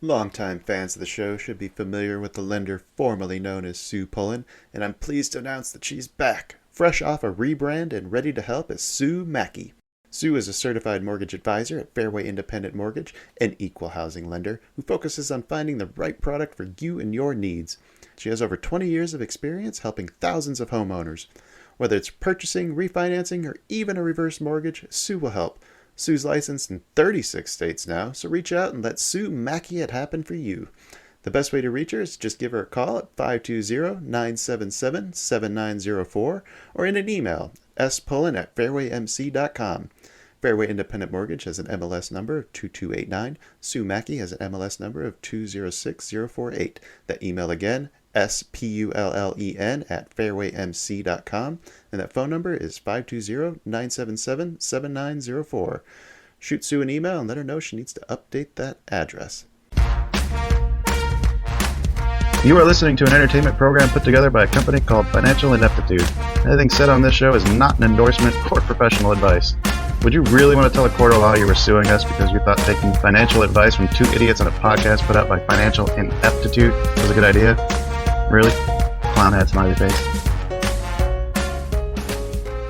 Longtime fans of the show should be familiar with the lender formerly known as Sue Pullen, and I'm pleased to announce that she's back, fresh off a rebrand and ready to help as Sue Mackey. Sue is a certified mortgage advisor at Fairway Independent Mortgage, an equal housing lender who focuses on finding the right product for you and your needs. She has over 20 years of experience helping thousands of homeowners. Whether it's purchasing, refinancing, or even a reverse mortgage, Sue will help. Sue's licensed in 36 states now, so reach out and let Sue Mackey it happen for you. The best way to reach her is just give her a call at 520-977-7904 or in an email, spullen@fairwaymc.com. Fairway Independent Mortgage has an MLS number of 2289. Sue Mackey has an MLS number of 206048. That email again, spullen@fairwaymc.com, and that phone number is 520-977-7904. Shoot Sue an email and let her know she needs to update that address. You are listening to an entertainment program put together by a company called Financial Ineptitude. Anything said on this show is not an endorsement or professional advice. Would you really want to tell a court of law you were suing us because you thought taking financial advice from two idiots on a podcast put out by Financial Ineptitude was a good idea? Really? Clown hat smiley face.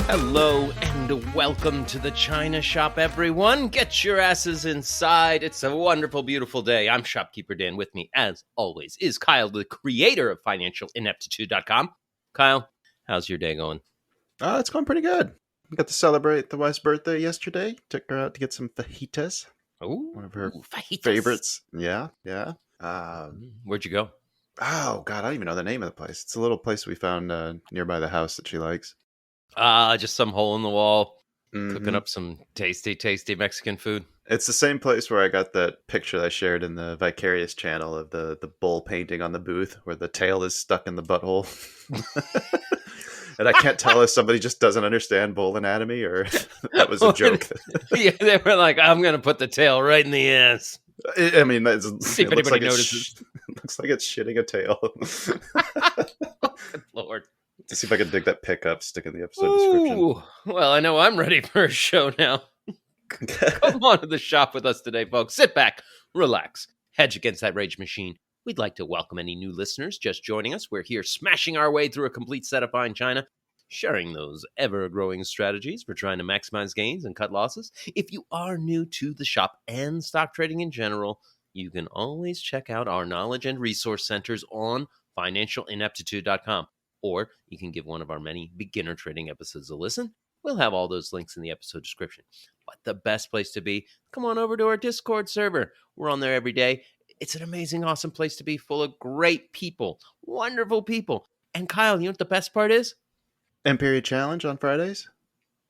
Hello and welcome to the China Shop, everyone. Get your asses inside. It's a wonderful, beautiful day. I'm Shopkeeper Dan. With me, as always, is Kyle, the creator of FinancialIneptitude.com. Kyle, how's your day going? It's going pretty good. We got to celebrate the wife's birthday yesterday. Took her out to get some fajitas. Oh, one of her fajitas. favorites. Yeah. Where'd you go? Oh, God, I don't even know the name of the place. It's a little place we found nearby the house that she likes. Just some hole in the wall, cooking up some tasty, tasty Mexican food. It's the same place where I got that picture that I shared in the Vicarious channel of the bull painting on the booth where the tail is stuck in the butthole. And I can't tell if somebody just doesn't understand bull anatomy or that was a joke. Yeah, they were like, I'm going to put the tail right in the ass. I mean, see if anybody notices. It looks like it's shitting a tail. Oh, good Lord. To see if I can dig that pick up, stick in the episode description. Well, I know I'm ready for a show now. Come on to the shop with us today, folks. Sit back, relax, hedge against that rage machine. We'd like to welcome any new listeners just joining us. We're here smashing our way through a complete set of fine china, sharing those ever-growing strategies for trying to maximize gains and cut losses. If you are new to the shop and stock trading in general, you can always check out our knowledge and resource centers on financialineptitude.com, or you can give one of our many beginner trading episodes a listen. We'll have all those links in the episode description. But the best place to be, come on over to our Discord server. We're on there every day. It's an amazing, awesome place to be, full of great people, wonderful people. And Kyle, you know what the best part is? M-Period Challenge on Fridays?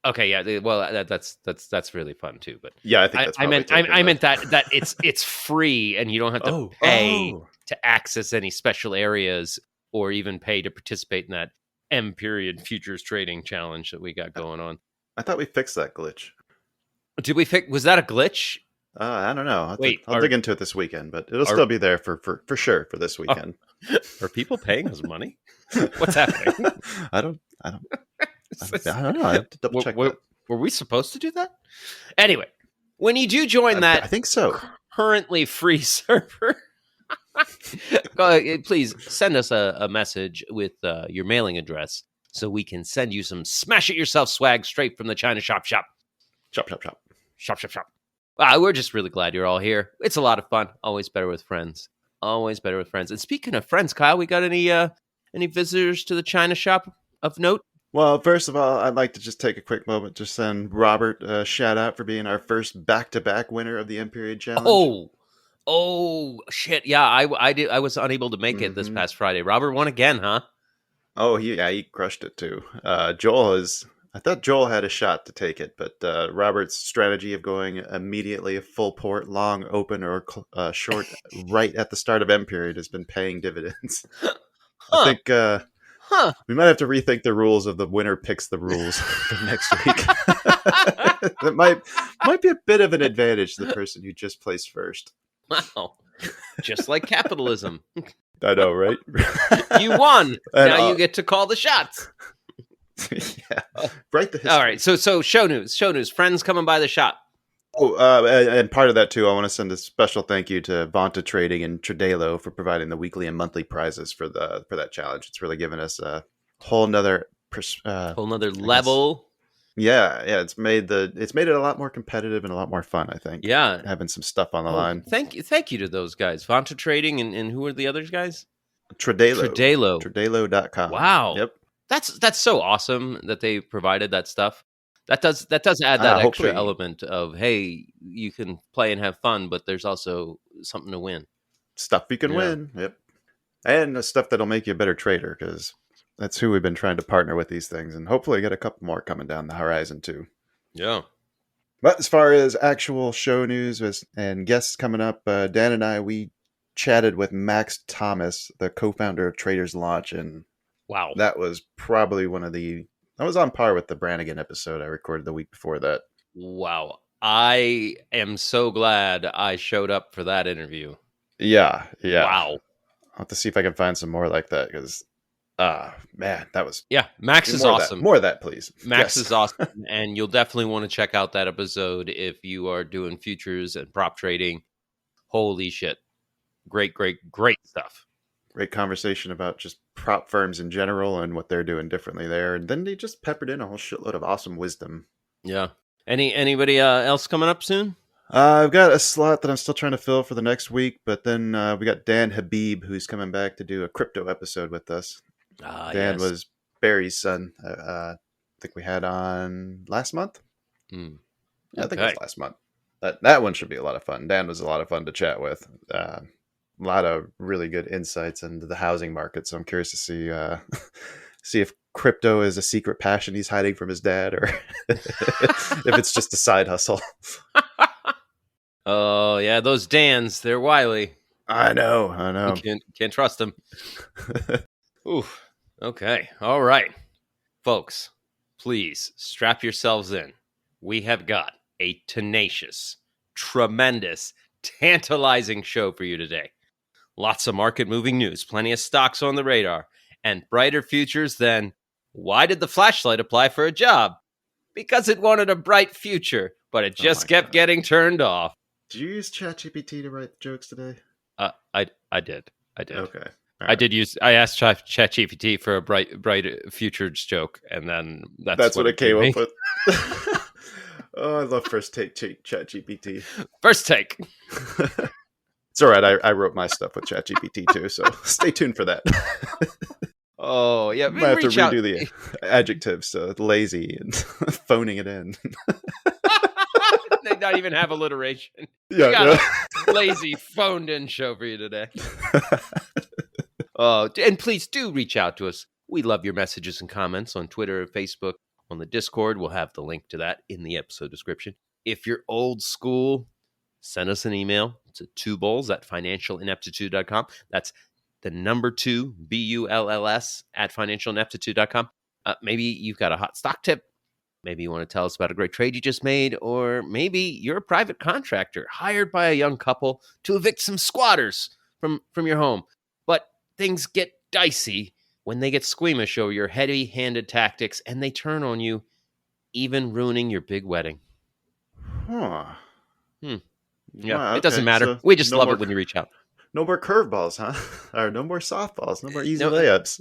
Okay, yeah. Well, that's really fun too. But yeah, I think that's. I meant that it's free and you don't have to pay to access any special areas or even pay to participate in that M-Period Futures Trading Challenge that we got going on. I thought we fixed that glitch. Did we fix? Was that a glich? I don't know. I'll dig into it this weekend, but it'll still be there for sure for this weekend. Are people paying us money? What's happening? I don't know. I have to double check that. Were we supposed to do that? Anyway, when you do join that, I think so. Currently free server, please send us a message with your mailing address so we can send you some smash it yourself swag straight from the China Shop. Shop. We're just really glad you're all here. It's a lot of fun. Always better with friends. And speaking of friends, Kyle, we got any visitors to the China Shop of note? Well, first of all, I'd like to just take a quick moment to send Robert a shout out for being our first back-to-back winner of the M-Period Challenge. Oh, shit. Yeah, I was unable to make it this past Friday. Robert won again, huh? Oh, he crushed it too. I thought Joel had a shot to take it, but Robert's strategy of going immediately a full port, long, open, or short right at the start of M-Period has been paying dividends. I think we might have to rethink the rules of the winner picks the rules for next week. That might be a bit of an advantage to the person who just placed first. Wow. Just like capitalism. I know, right? You won. Now you get to call the shots. Yeah. Write the history. All right. So show news. Friends coming by the shop. Oh, and part of that too, I want to send a special thank you to Vonta Trading and Tradelo for providing the weekly and monthly prizes for that challenge. It's really given us a whole nother Whole nother I guess. level. Yeah, it's made it a lot more competitive and a lot more fun, I think. Yeah. Having some stuff on the line. Thank you to those guys. Vonta Trading and who are the other guys? Tradelo. Tradelo. Tradelo.com. Wow. Yep. That's so awesome that they provided that stuff. That does add that extra hopefully. element of, hey, you can play and have fun, but there's also something to win. Stuff you can Yeah. win. Yep. And the stuff that'll make you a better trader, because that's who we've been trying to partner with these things, and hopefully get a couple more coming down the horizon too. Yeah. But as far as actual show news and guests coming up, Dan and we chatted with Max Thomas, the co-founder of Traders Launch, and Wow. that was probably I was on par with the Brannigan episode I recorded the week before that. Wow. I am so glad I showed up for that interview. Yeah. Wow. I'll have to see if I can find some more like that, because man, that was Max is more of that. awesome. More of that, please. Max Yes. is awesome, and you'll definitely want to check out that episode if you are doing futures and prop trading. Holy shit. Great stuff. Great conversation about just prop firms in general and what they're doing differently there. And then they just peppered in a whole shitload of awesome wisdom. Yeah. Anybody else coming up soon? I've got a slot that I'm still trying to fill for the next week, but then we got Dan Habib, who's coming back to do a crypto episode with us. Dan was Barry's son. I think we had on last month. Yeah, I think it was last month. That one should be a lot of fun. Dan was a lot of fun to chat with. A lot of really good insights into the housing market. So I'm curious to see if crypto is a secret passion he's hiding from his dad, or if it's just a side hustle. Oh yeah, those Dans, they're wily. I know. You can't trust them. Oof. Okay. All right. Folks, please strap yourselves in. We have got a tenacious, tremendous, tantalizing show for you today. Lots of market-moving news, plenty of stocks on the radar, and brighter futures than, why did the flashlight apply for a job? Because it wanted a bright future, but it just kept getting turned off. Did you use ChatGPT to write jokes today? I did. Okay. I asked ChatGPT for a bright futures joke, and then that's what it came up with. Oh, I love first take ChatGPT. First take. It's all right. I wrote my stuff with ChatGPT too, so stay tuned for that. Oh yeah, might have to redo the adjectives, lazy and phoning it in. They don't even have alliteration. Yeah, we got a lazy phoned in show for you today. And please do reach out to us. We love your messages and comments on Twitter and Facebook. On the Discord, we'll have the link to that in the episode description. If you're old school, send us an email to twobulls@financialineptitude.com. That's the number 2, BULLS @financialineptitude.com. Maybe you've got a hot stock tip. Maybe you want to tell us about a great trade you just made, or maybe you're a private contractor hired by a young couple to evict some squatters from your home. But things get dicey when they get squeamish over your heavy-handed tactics, and they turn on you, even ruining your big wedding. Huh. Yeah, Wow, it doesn't okay, matter. so We just no love more- it when you reach out. No more curveballs, huh? Or no more softballs. No more easy layups.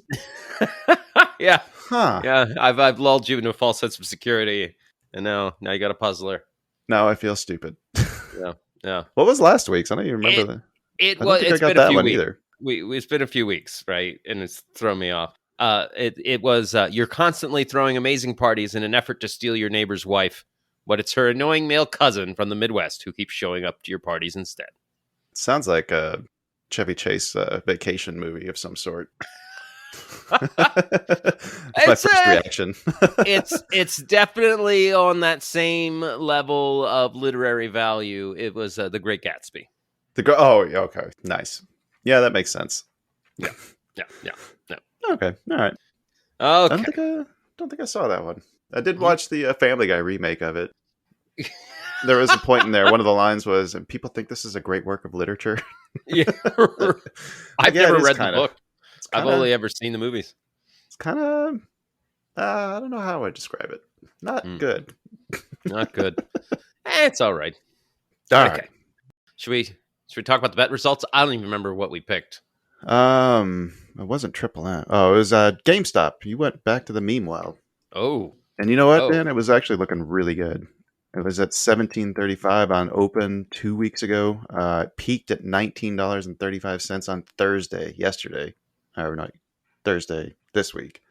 Yeah. Huh. Yeah, I've lulled you into a false sense of security, and now you got a puzzler. Now I feel stupid. Yeah. What was last week's? I don't even remember It's I been got a that few one weeks. either. It's been a few weeks, right? And it's thrown me off. It was you're constantly throwing amazing parties in an effort to steal your neighbor's wife, but it's her annoying male cousin from the Midwest who keeps showing up to your parties instead. Sounds like a Chevy Chase vacation movie of some sort. That's my It's first reaction. It's definitely on that same level of literary value. It was The Great Gatsby. Oh, okay. Nice. Yeah, that makes sense. Yeah. Okay. All right. Okay. I don't think I saw that one. I did watch the Family Guy remake of it. There was a point in there. One of the lines was, "And people think this is a great work of literature." Yeah. I've never read the book. I've kinda- only ever seen the movies. It's kind of. I don't know how I describe it. Not good. Not good. It's all right. All Okay. Should we talk about the bet results? I don't even remember what we picked. right. It wasn't Triple M. Oh, it was GameStop. You went back to the meme well. Oh. And you know what, Oh. Dan? It was actually looking really good. It was at 17.35 on open 2 weeks ago. It peaked at $19.35 on Thursday, yesterday. Or not Thursday, this week.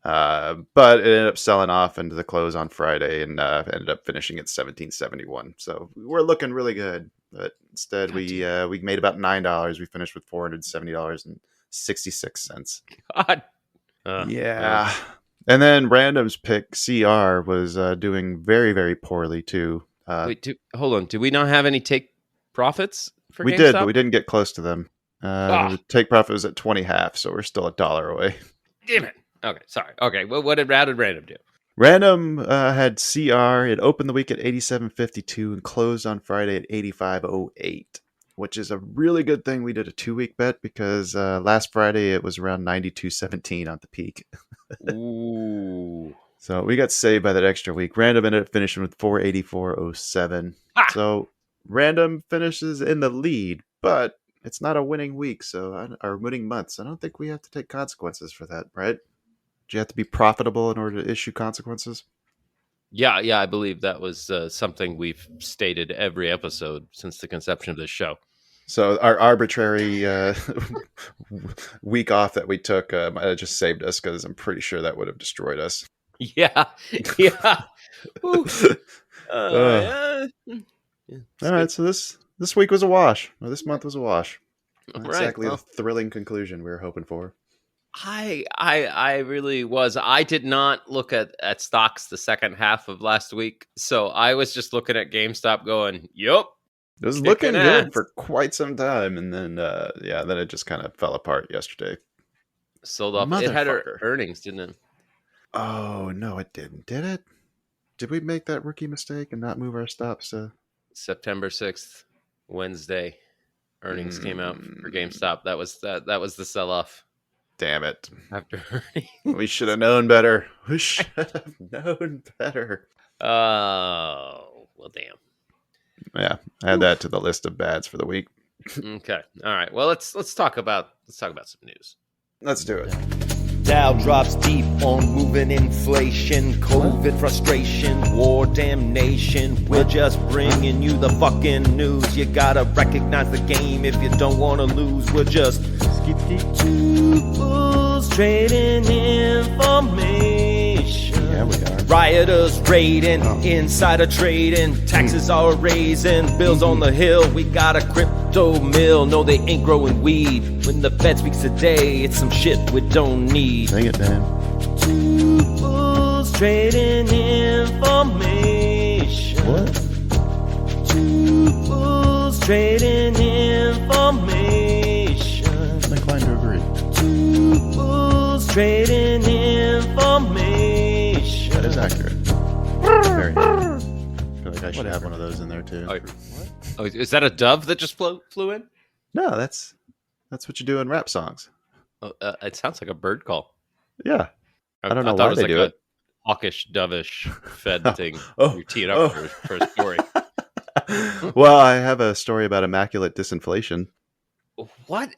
But it ended up selling off into the close on Friday and ended up finishing at 17.71. So we're looking really good. But instead, we made about $9. We finished with $470.66. God. Yeah. And then Random's pick CR was doing very, very poorly too. Wait, hold on. Do we not have any take profits for We GameStop? did, but we didn't get close to them. The take profit was at 20 half, so we're still $1 away. Damn it. Okay, sorry. Okay, well, how did Random do? Random had CR. It opened the week at 87.52 and closed on Friday at 85.08, which is a really good thing. We did a 2-week bet because last Friday it was around 92.17 on the peak. Ooh. So we got saved by that extra week. Random ended up finishing with 484.07. So Random finishes in the lead, but it's not a winning week, or winning month. So I don't think we have to take consequences for that, right? Do you have to be profitable in order to issue consequences? Yeah, I believe that was something we've stated every episode since the conception of this show. So our arbitrary week off that we took might have just saved us because I'm pretty sure that would have destroyed us. Yeah. All right, so this week was a wash. Or this month was a wash. Not exactly the thrilling conclusion we were hoping for. I really was. I did not look at stocks the second half of last week, so I was just looking at GameStop going, yup. It was looking good for quite some time, and then then it just kind of fell apart yesterday. Sold off. It had earnings, didn't it? Oh, no, it didn't. Did it? Did we make that rookie mistake and not move our stops to September 6th, Wednesday? Earnings came out for GameStop. That was the sell-off. Damn it. After earnings. We should have known better. We should have known better. Oh, well, damn. Yeah, add that to the list of bads for the week. Okay. All right. Well, let's talk about some news. Let's do it. Dow drops deep on moving inflation, COVID frustration, war damnation. We're just bringing you the fucking news. You gotta recognize the game if you don't wanna lose. We're just two bulls trading information. Yeah, we are. Rioters raiding, insider trading, taxes are raising, bills on the hill. We got a crypto mill. No, they ain't growing weed. When the Fed speaks today, it's some shit we don't need. Sing it, Dan. Two bulls trading information. What? Two bulls trading information. I'm inclined to agree. Two bulls trading information. That is accurate. Very nice. I feel like I should have one of those in there too. Oh, is that a dove that just flew in? No, that's what you do in rap songs. Oh, it sounds like a bird call. Yeah. I don't know thought why they do it. Hawkish, dovish Fed thing. Oh, You're teeing up for a story. Well, I have a story about immaculate disinflation. What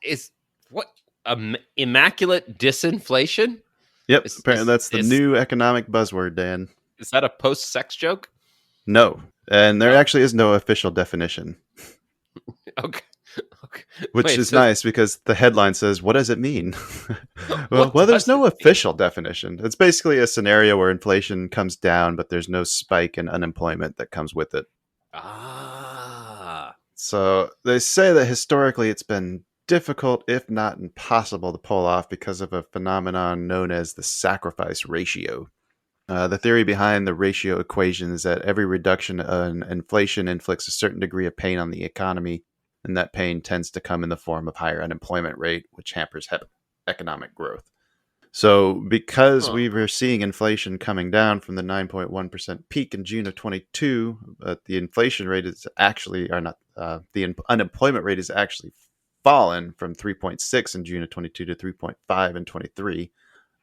immaculate disinflation? Yep, apparently that's the new economic buzzword, Dan. Is that a post-sex joke? No, and there actually is no official definition. Okay. Which is nice because the headline says, what does it mean? well, there's no official definition. It's basically a scenario where inflation comes down, but there's no spike in unemployment that comes with it. Ah. So they say that historically it's been difficult, if not impossible, to pull off because of a phenomenon known as the sacrifice ratio. The theory behind the ratio equation is that every reduction in inflation inflicts a certain degree of pain on the economy, and that pain tends to come in the form of higher unemployment rate, which hampers economic growth. So because we were seeing inflation coming down from the 9.1% peak in June of 22, but the inflation rate is actually, the unemployment rate is actually fallen from 3.6 in June of 22 to 3.5 in 23.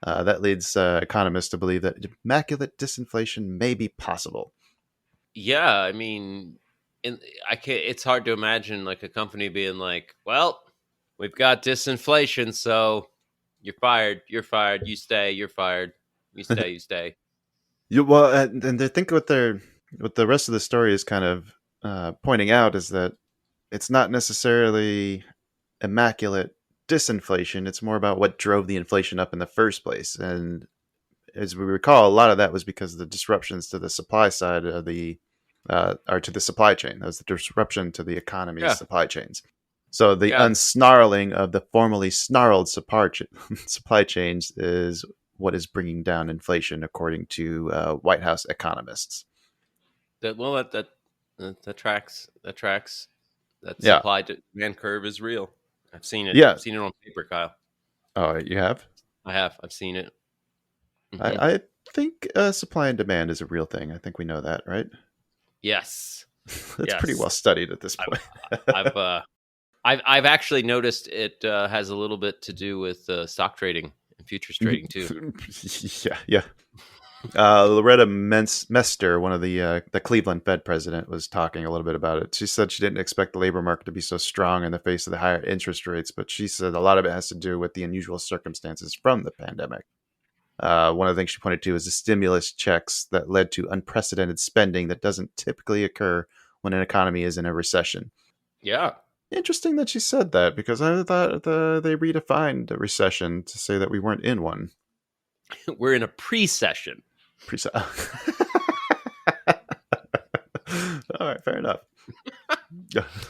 That leads economists to believe that immaculate disinflation may be possible. Yeah, I mean, in, I can't. It's hard to imagine like a company being like, "Well, we've got disinflation, so you're fired. You're fired. You stay. You're fired. You stay. You stay." Well, and I think what the rest of the story is kind of pointing out is that it's not necessarily immaculate disinflation. It's more about what drove the inflation up in the first place. And as we recall, a lot of that was because of the disruptions to the supply side of the or to the supply chain. That was the disruption to the economy's Yeah, supply chains. So the yeah. unsnarling of the formerly snarled supply chains is what is bringing down inflation, according to White House economists. That tracks. That tracks. That Yeah, supply to demand curve is real. I've seen it. yeah. I've seen it on paper, Kyle. Oh, you have? I have. I've seen it. Hmm. I think supply and demand is a real thing. I think we know that, right? Yes. It's pretty Yes. well studied at this I've, point. I've I've actually noticed it has a little bit to do with stock trading and futures trading too. Yeah, yeah. Loretta Mester, one of the Cleveland Fed president, was talking a little bit about it. She said she didn't expect the labor market to be so strong in the face of the higher interest rates, but she said a lot of it has to do with the unusual circumstances from the pandemic. One of the things she pointed to is the stimulus checks that led to unprecedented spending that doesn't typically occur when an economy is in a recession. Yeah, Interesting that she said that, because I thought they redefined a recession to say that we weren't in one. we're in a pre-session. All right, fair enough.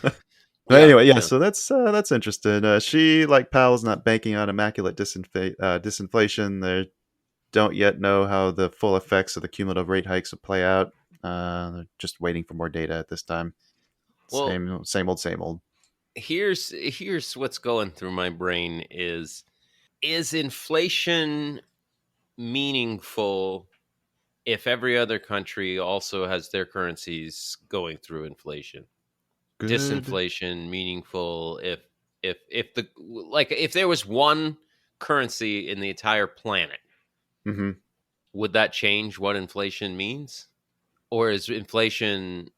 But anyway, yeah. So that's interesting. She, like Powell, is not banking on immaculate disinflation. They don't yet know how the full effects of the cumulative rate hikes will play out. They're just waiting for more data at this time. Well, Same old. here's what's going through my brain is inflation meaningful if every other country also has their currencies going through inflation? Good. Disinflation meaningful if the like if there was one currency in the entire planet, Mm-hmm. would that change what inflation means? Or is inflation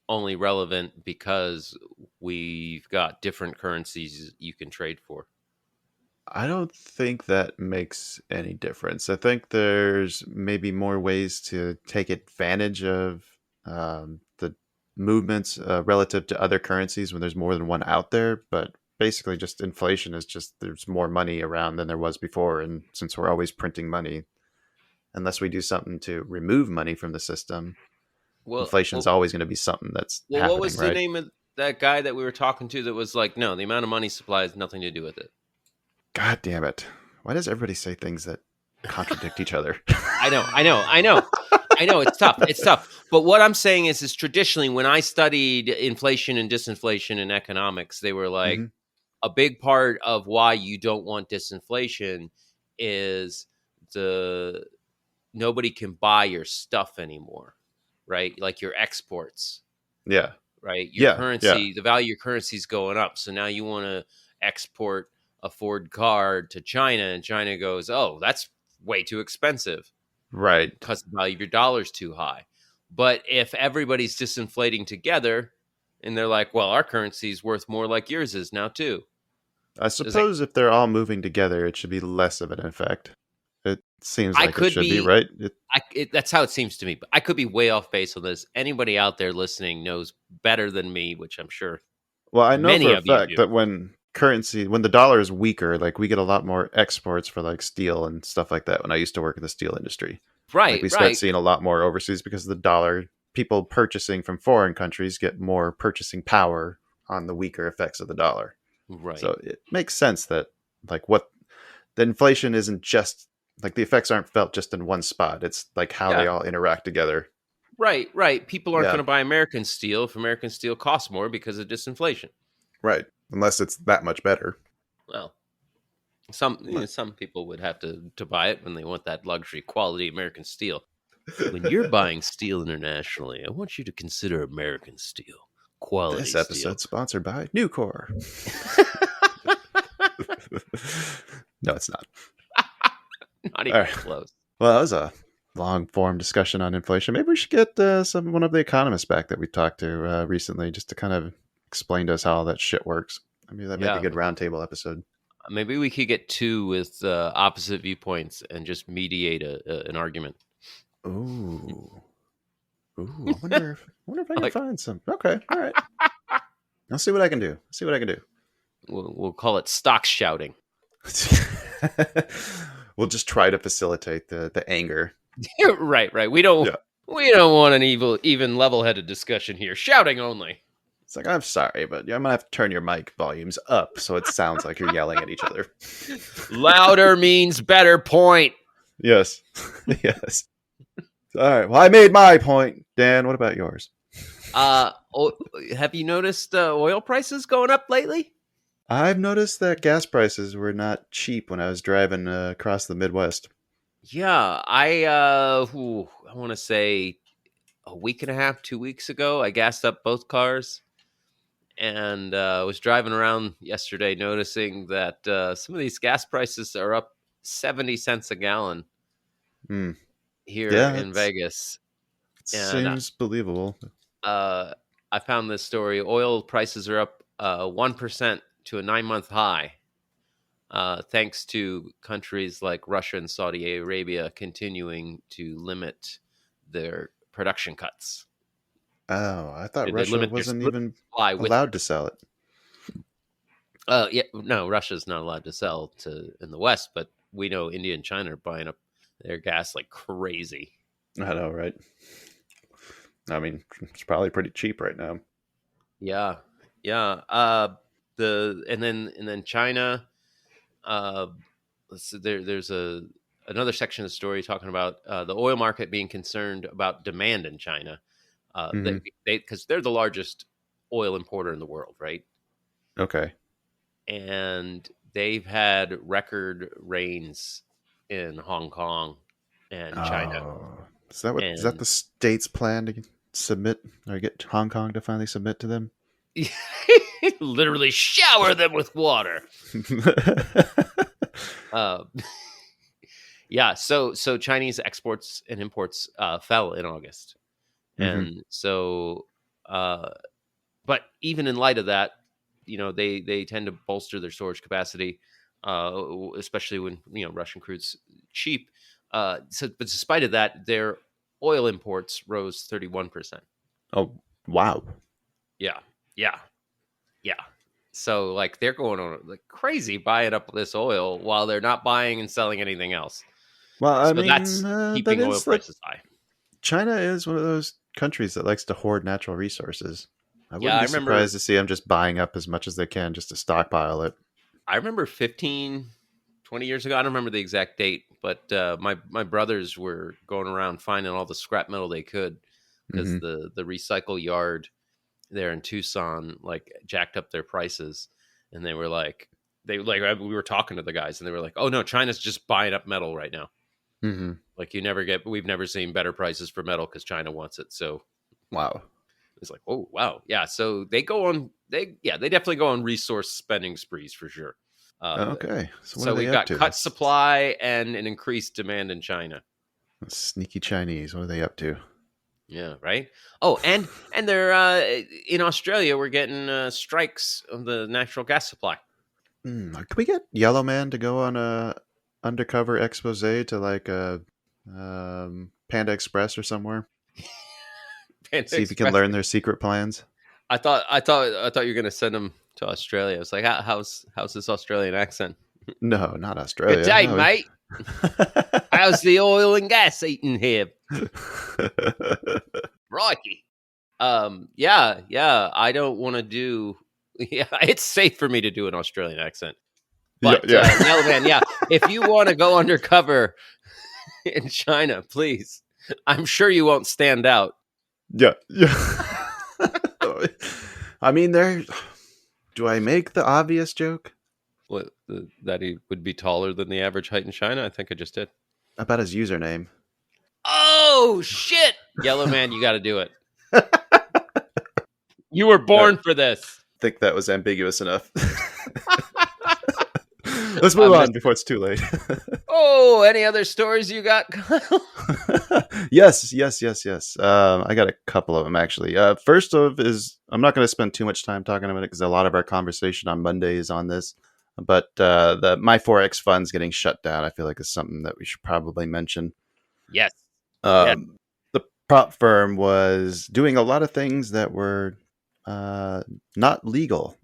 only relevant because we've got different currencies you can trade for? I don't think that makes any difference. I think there's maybe more ways to take advantage of the movements relative to other currencies when there's more than one out there. But basically, just inflation is just there's more money around than there was before. And since we're always printing money, unless we do something to remove money from the system, Well, inflation is well, always going to be something that's well, what happening, was the right? name of that guy that we were talking to that was like, no, the amount of money supply has nothing to do with it? God damn it. Why does everybody say things that contradict each other? I know. It's tough. It's tough. But what I'm saying is traditionally when I studied inflation and disinflation in economics, they were like, Mhm. a big part of why you don't want disinflation is the nobody can buy your stuff anymore, right? Like your exports, Yeah. right? Your Yeah. currency, the value of your currency is going up. So now you want to export a Ford car to China, and China goes, "Oh, that's way too expensive Right. because the value of your dollar's too high." But if everybody's disinflating together, and they're like, "Well, our currency is worth more like yours is now too." I suppose if they're all moving together, it should be less of an effect. It seems I like it could should be, be right? that's how it seems to me. But I could be way off base on this. Anybody out there listening knows better than me, which I'm sure Well, I know many for a of you fact do. that when the dollar is weaker, like we get a lot more exports for like steel and stuff like that. When I used to work in the steel industry, like Right, we start right, seeing a lot more overseas because of the dollar. People purchasing from foreign countries get more purchasing power on the weaker effects of the dollar. right. So it makes sense that like what the inflation isn't just like the effects aren't felt just in one spot. It's like how they Yeah, all interact together. right, right. People aren't going Yeah, to buy American steel if American steel costs more because of disinflation. right. Unless it's that much better. Well, some people would have to buy it when they want that luxury quality American steel. When you're buying steel internationally, I want you to consider American steel, quality This steel. episode sponsored by Nucor. No, it's not. Not All even right. close. Well, that was a long form discussion on inflation. Maybe we should get one of the economists back that we talked to recently, just to kind of explain to us how all that shit works. I mean, that might be a good roundtable episode. Maybe we could get two with opposite viewpoints and just mediate an argument. Ooh. I wonder if I can find some. Okay, all right. I'll see what I can do. We'll call it stock shouting. We'll just try to facilitate the anger. Right. We don't want an even level-headed discussion here. Shouting only. It's like, I'm sorry, but I'm gonna have to turn your mic volumes up so it sounds like you're yelling at each other. Louder means better point. Yes. Yes. All right. Well, I made my point. Dan, what about yours? Have you noticed oil prices going up lately? I've noticed that gas prices were not cheap when I was driving across the Midwest. Yeah, I want to say a week and a half, 2 weeks ago, I gassed up both cars. And was driving around yesterday noticing that some of these gas prices are up 70 cents a gallon here in Vegas. Seems believable. I found this story. Oil prices are up 1% to a 9-month high, thanks to countries like Russia and Saudi Arabia continuing to limit their production cuts. Oh, I thought Russia wasn't even allowed to sell it. No, Russia's not allowed to sell in the West, but we know India and China are buying up their gas like crazy. I know, right? I mean, it's probably pretty cheap right now. Yeah. And then China. There's another section of the story talking about the oil market being concerned about demand in China. Because they're the largest oil importer in the world, right? Okay. And they've had record rains in Hong Kong and China. Is that the state's plan to submit or get Hong Kong to finally submit to them? Literally shower them with water. Yeah. So Chinese exports and imports fell in August. And so, but even in light of that, they tend to bolster their storage capacity, especially when, Russian crude's cheap. But despite of that, their oil imports rose 31%. Oh, wow. Yeah. So like they're going on like crazy buying up this oil while they're not buying and selling anything else. Well, that's keeping oil prices high. China is one of those countries that likes to hoard natural resources. I wouldn't be surprised to see them just buying up as much as they can just to stockpile it. I remember 15, 20 years ago, I don't remember the exact date, but my brothers were going around finding all the scrap metal they could because the recycle yard there in Tucson like jacked up their prices, and we were talking to the guys and they were like, oh no, China's just buying up metal right now. Like we've never seen better prices for metal because China wants it. So wow. It's like, oh wow. Yeah. So they definitely go on resource spending sprees for sure. Okay. So we've got cut supply and an increased demand in China. Sneaky Chinese. What are they up to? Yeah, right. Oh, and they're in Australia. We're getting strikes of the natural gas supply. Can we get Yellow Man to go on a undercover expose to like a Panda Express or somewhere? See if you can learn their secret plans. I thought you were gonna send them to Australia. It's like, how's this Australian accent? No, not Australia. Good day, mate. How's the oil and gas eating here? Rocky. Yeah. I don't want to do. Yeah, it's safe for me to do an Australian accent. But Yellow Man, if you want to go undercover in China, please. I'm sure you won't stand out. Yeah. I mean, do I make the obvious joke? What, that he would be taller than the average height in China? I think I just did. About his username. Oh, shit! Yellow Man, you got to do it. You were born for this. I think that was ambiguous enough. Let's move on before it's too late. Oh, any other stories you got, Kyle? Yes. I got a couple of them actually. First of is I'm not going to spend too much time talking about it because a lot of our conversation on Monday is on this. But the My Forex funds getting shut down, I feel like is something that we should probably mention. Yes. The prop firm was doing a lot of things that were not legal,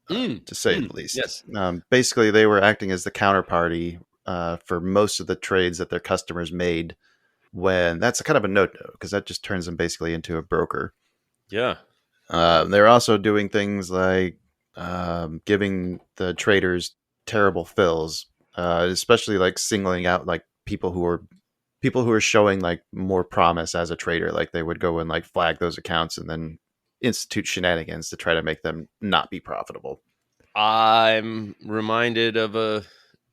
to say the least. Yes. Basically, they were acting as the counterparty for most of the trades that their customers made. When that's a kind of a no-no because that just turns them basically into a broker. Yeah. They're also doing things like giving the traders terrible fills, especially like singling out like people who are showing like more promise as a trader. Like they would go and like flag those accounts and then institute shenanigans to try to make them not be profitable. I'm reminded of a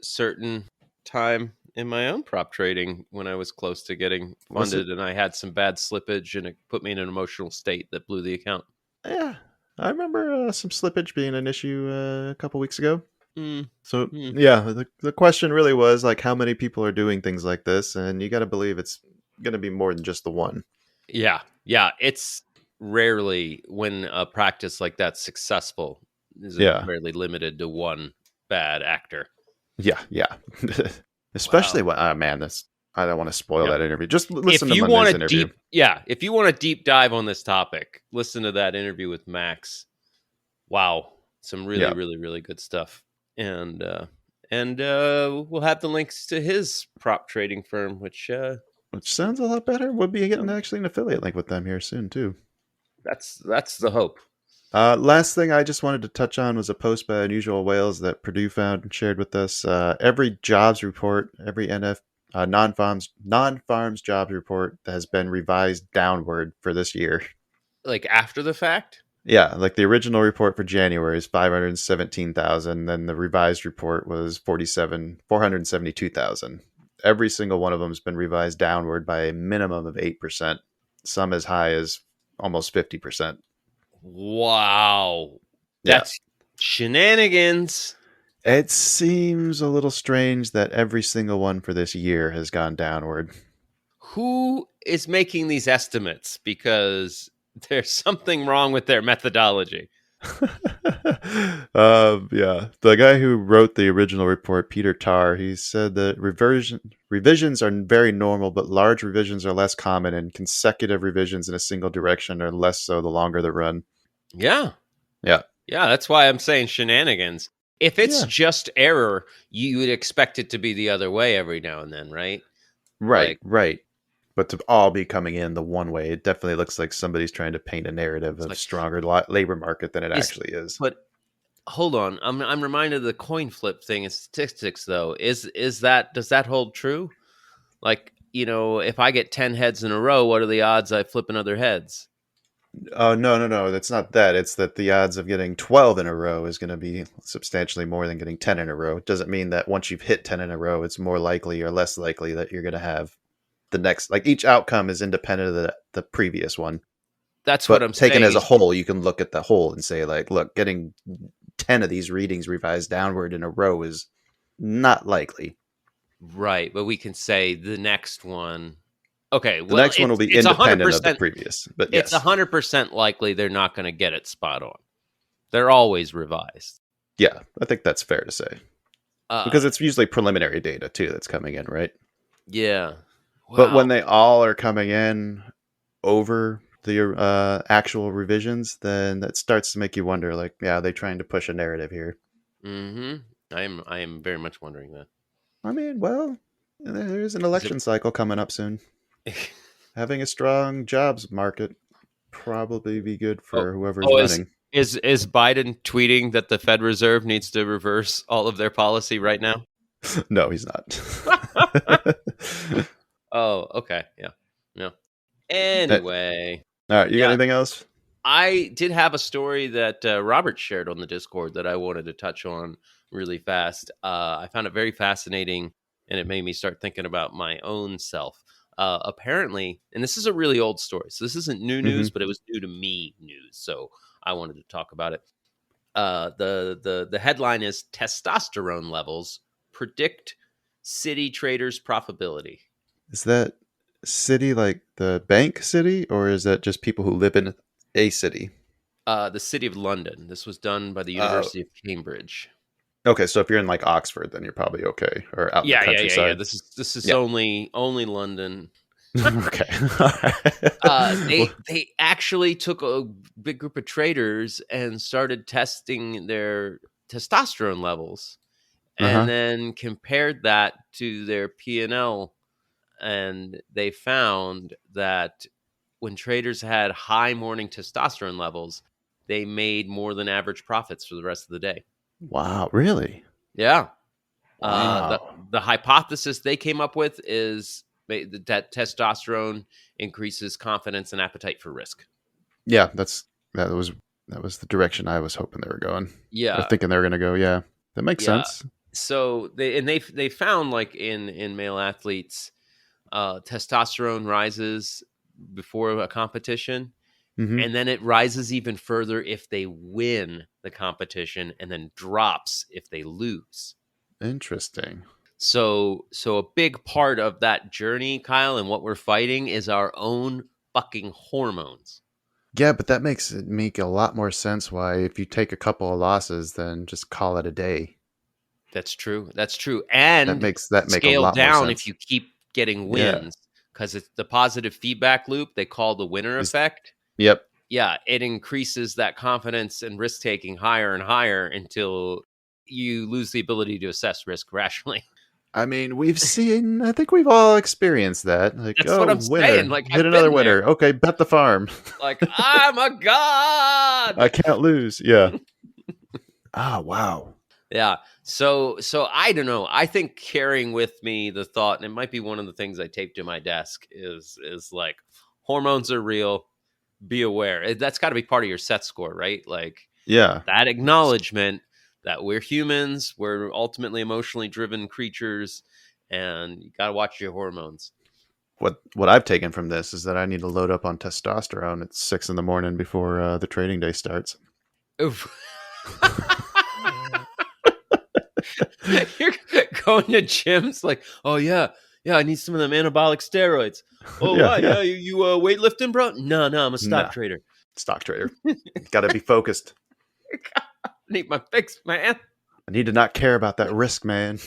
certain time in my own prop trading when I was close to getting funded and I had some bad slippage and it put me in an emotional state that blew the account. Yeah, I remember some slippage being an issue a couple weeks ago. So yeah, the question really was like how many people are doing things like this, and you got to believe it's going to be more than just the one. Yeah, it's rarely when a practice like that's successful is it rarely limited to one bad actor. Yeah. Especially when I don't want to spoil that interview. Just listen to Monday's interview. If you want a deep dive on this topic, listen to that interview with Max. Wow, some really good stuff. And we'll have the links to his prop trading firm, which sounds a lot better. We'll be getting actually an affiliate link with them here soon too. That's the hope. Last thing I just wanted to touch on was a post by Unusual Whales that Purdue found and shared with us. Every jobs report, every non-farms jobs report that has been revised downward for this year. Like after the fact? Yeah, like the original report for January is 517,000, then the revised report was 472,000. Every single one of them has been revised downward by a minimum of 8%, some as high as almost 50%. Wow. That's shenanigans. It seems a little strange that every single one for this year has gone downward. Who is making these estimates? Because there's something wrong with their methodology. The guy who wrote the original report, Peter Tarr, he said that revisions are very normal, but large revisions are less common, and consecutive revisions in a single direction are less so the longer the run. Yeah. That's why I'm saying shenanigans. If it's just error, you would expect it to be the other way every now and then, right? Right. But to all be coming in the one way, it definitely looks like somebody's trying to paint a narrative of stronger labor market than it actually is. But hold on, I'm reminded of the coin flip thing in statistics, though. Does that hold true? Like, if I get 10 heads in a row, what are the odds I flip another heads? Oh, no. That's not that. It's that the odds of getting 12 in a row is going to be substantially more than getting 10 in a row. It doesn't mean that once you've hit 10 in a row, it's more likely or less likely that you're going to have the next. Like each outcome is independent of the previous one. That's what I'm saying. Taken as a whole, you can look at the whole and say, like, look, getting 10 of these readings revised downward in a row is not likely. Right. But we can say the next one. Okay, the next one will be independent of the previous, but it's 100% likely they're not going to get it spot on. They're always revised. Yeah, I think that's fair to say. Because it's usually preliminary data, too, that's coming in, right? Yeah. Wow. But when they all are coming in over the actual revisions, then that starts to make you wonder, like, are they trying to push a narrative here? Mm-hmm. I am very much wondering that. I mean, well, there's an election cycle coming up soon. Having a strong jobs market probably be good for whoever's running. Is Biden tweeting that the Fed Reserve needs to reverse all of their policy right now? No, he's not. Oh, okay. Yeah. Anyway. All right. You got anything else? I did have a story that Robert shared on the Discord that I wanted to touch on really fast. I found it very fascinating, and it made me start thinking about my own self. Apparently, and this is a really old story, so this isn't new news, but it was new to me news, so I wanted to talk about it. The headline is "Testosterone Levels Predict City Traders' Profitability." Is that city like the bank city, or is that just people who live in a city? The City of London. This was done by the University of Cambridge. Okay, so if you're in like Oxford, then you're probably okay, or out in the countryside. This is Yeah. only London. Okay. They actually took a big group of traders and started testing their testosterone levels, Uh-huh. and then compared that to their P&L, and they found that when traders had high morning testosterone levels, they made more than average profits for the rest of the day. Wow, really? Yeah. Wow. The hypothesis they came up with is that testosterone increases confidence and appetite for risk. Yeah, that was the direction I was hoping they were going. Yeah. Or thinking they were going to go. Yeah, that makes Yeah. sense. So they found, like, in male athletes, testosterone rises before a competition, Mhm. and then it rises even further if they win the competition, and then drops if they lose. Interesting. So a big part of that journey, Kyle, and what we're fighting is our own fucking hormones. Yeah, but that makes it make a lot more sense why if you take a couple of losses, then just call it a day. That's true. And That makes a scale lot more down sense. if you keep getting Yeah. wins, because it's the positive feedback loop they call the winner effect. Yep. Yeah, it increases that confidence and risk taking higher and higher until you lose the ability to assess risk rationally. I mean, I think we've all experienced that. Like, That's what I'm winner, saying, like, hit I've another been there. winner. Okay, bet the farm. Like, I'm a god. I can't lose. Yeah. Wow. Yeah. So I don't know. I think carrying with me the thought, and it might be one of the things I taped to my desk, is like, hormones are real. Be aware. That's got to be part of your set score, right? Like, Yeah. that acknowledgement that we're humans, we're ultimately emotionally driven creatures, and you got to watch your hormones. What I've taken from this is that I need to load up on testosterone at 6 a.m. before the trading day starts. Oof. You're going to gyms like, oh yeah, I need some of them anabolic steroids. Oh Yeah, why? yeah. You weightlifting, bro? No, I'm a stock Nah. trader. Stock trader. Got to be focused. I need my fix, man. I need to not care about that risk, man.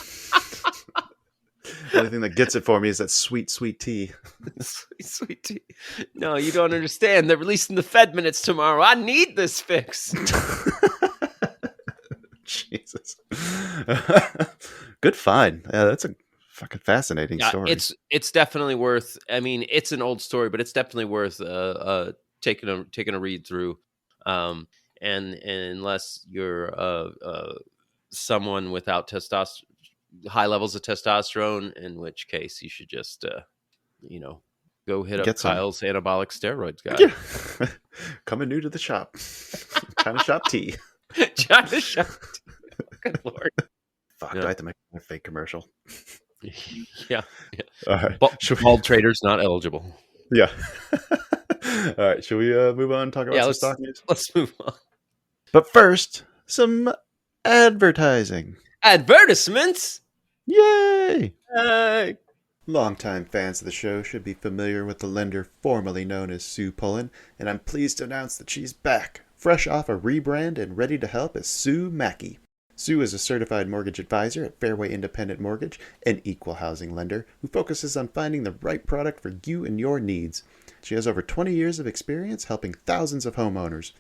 The only thing that gets it for me is that sweet, sweet tea. Sweet tea. No, you don't understand. They're releasing the Fed minutes tomorrow. I need this fix. Jesus. Good find. Yeah, that's a fucking fascinating story. It's definitely worth. I mean, it's an old story, but it's definitely worth taking a read through. And unless you're someone without high levels of testosterone, in which case you should just go hit up Get some. Kyle's anabolic steroids guy. Yeah. Coming new to the shop. China shop tea. China shop. Good Lord. Fuck, Yeah. do I have to make a fake commercial? Yeah. All right. Should we- Bald traders not eligible. Yeah. All right. Should we move on and talk about some stock news? Let's move on. But first, some advertising. Advertisements. Yay! Hey. Longtime fans of the show should be familiar with the lender formerly known as Sue Pullen, and I'm pleased to announce that she's back, fresh off a rebrand and ready to help as Sue Mackey. Sue is a certified mortgage advisor at Fairway Independent Mortgage, an equal housing lender who focuses on finding the right product for you and your needs. She has over 20 years of experience helping thousands of homeowners.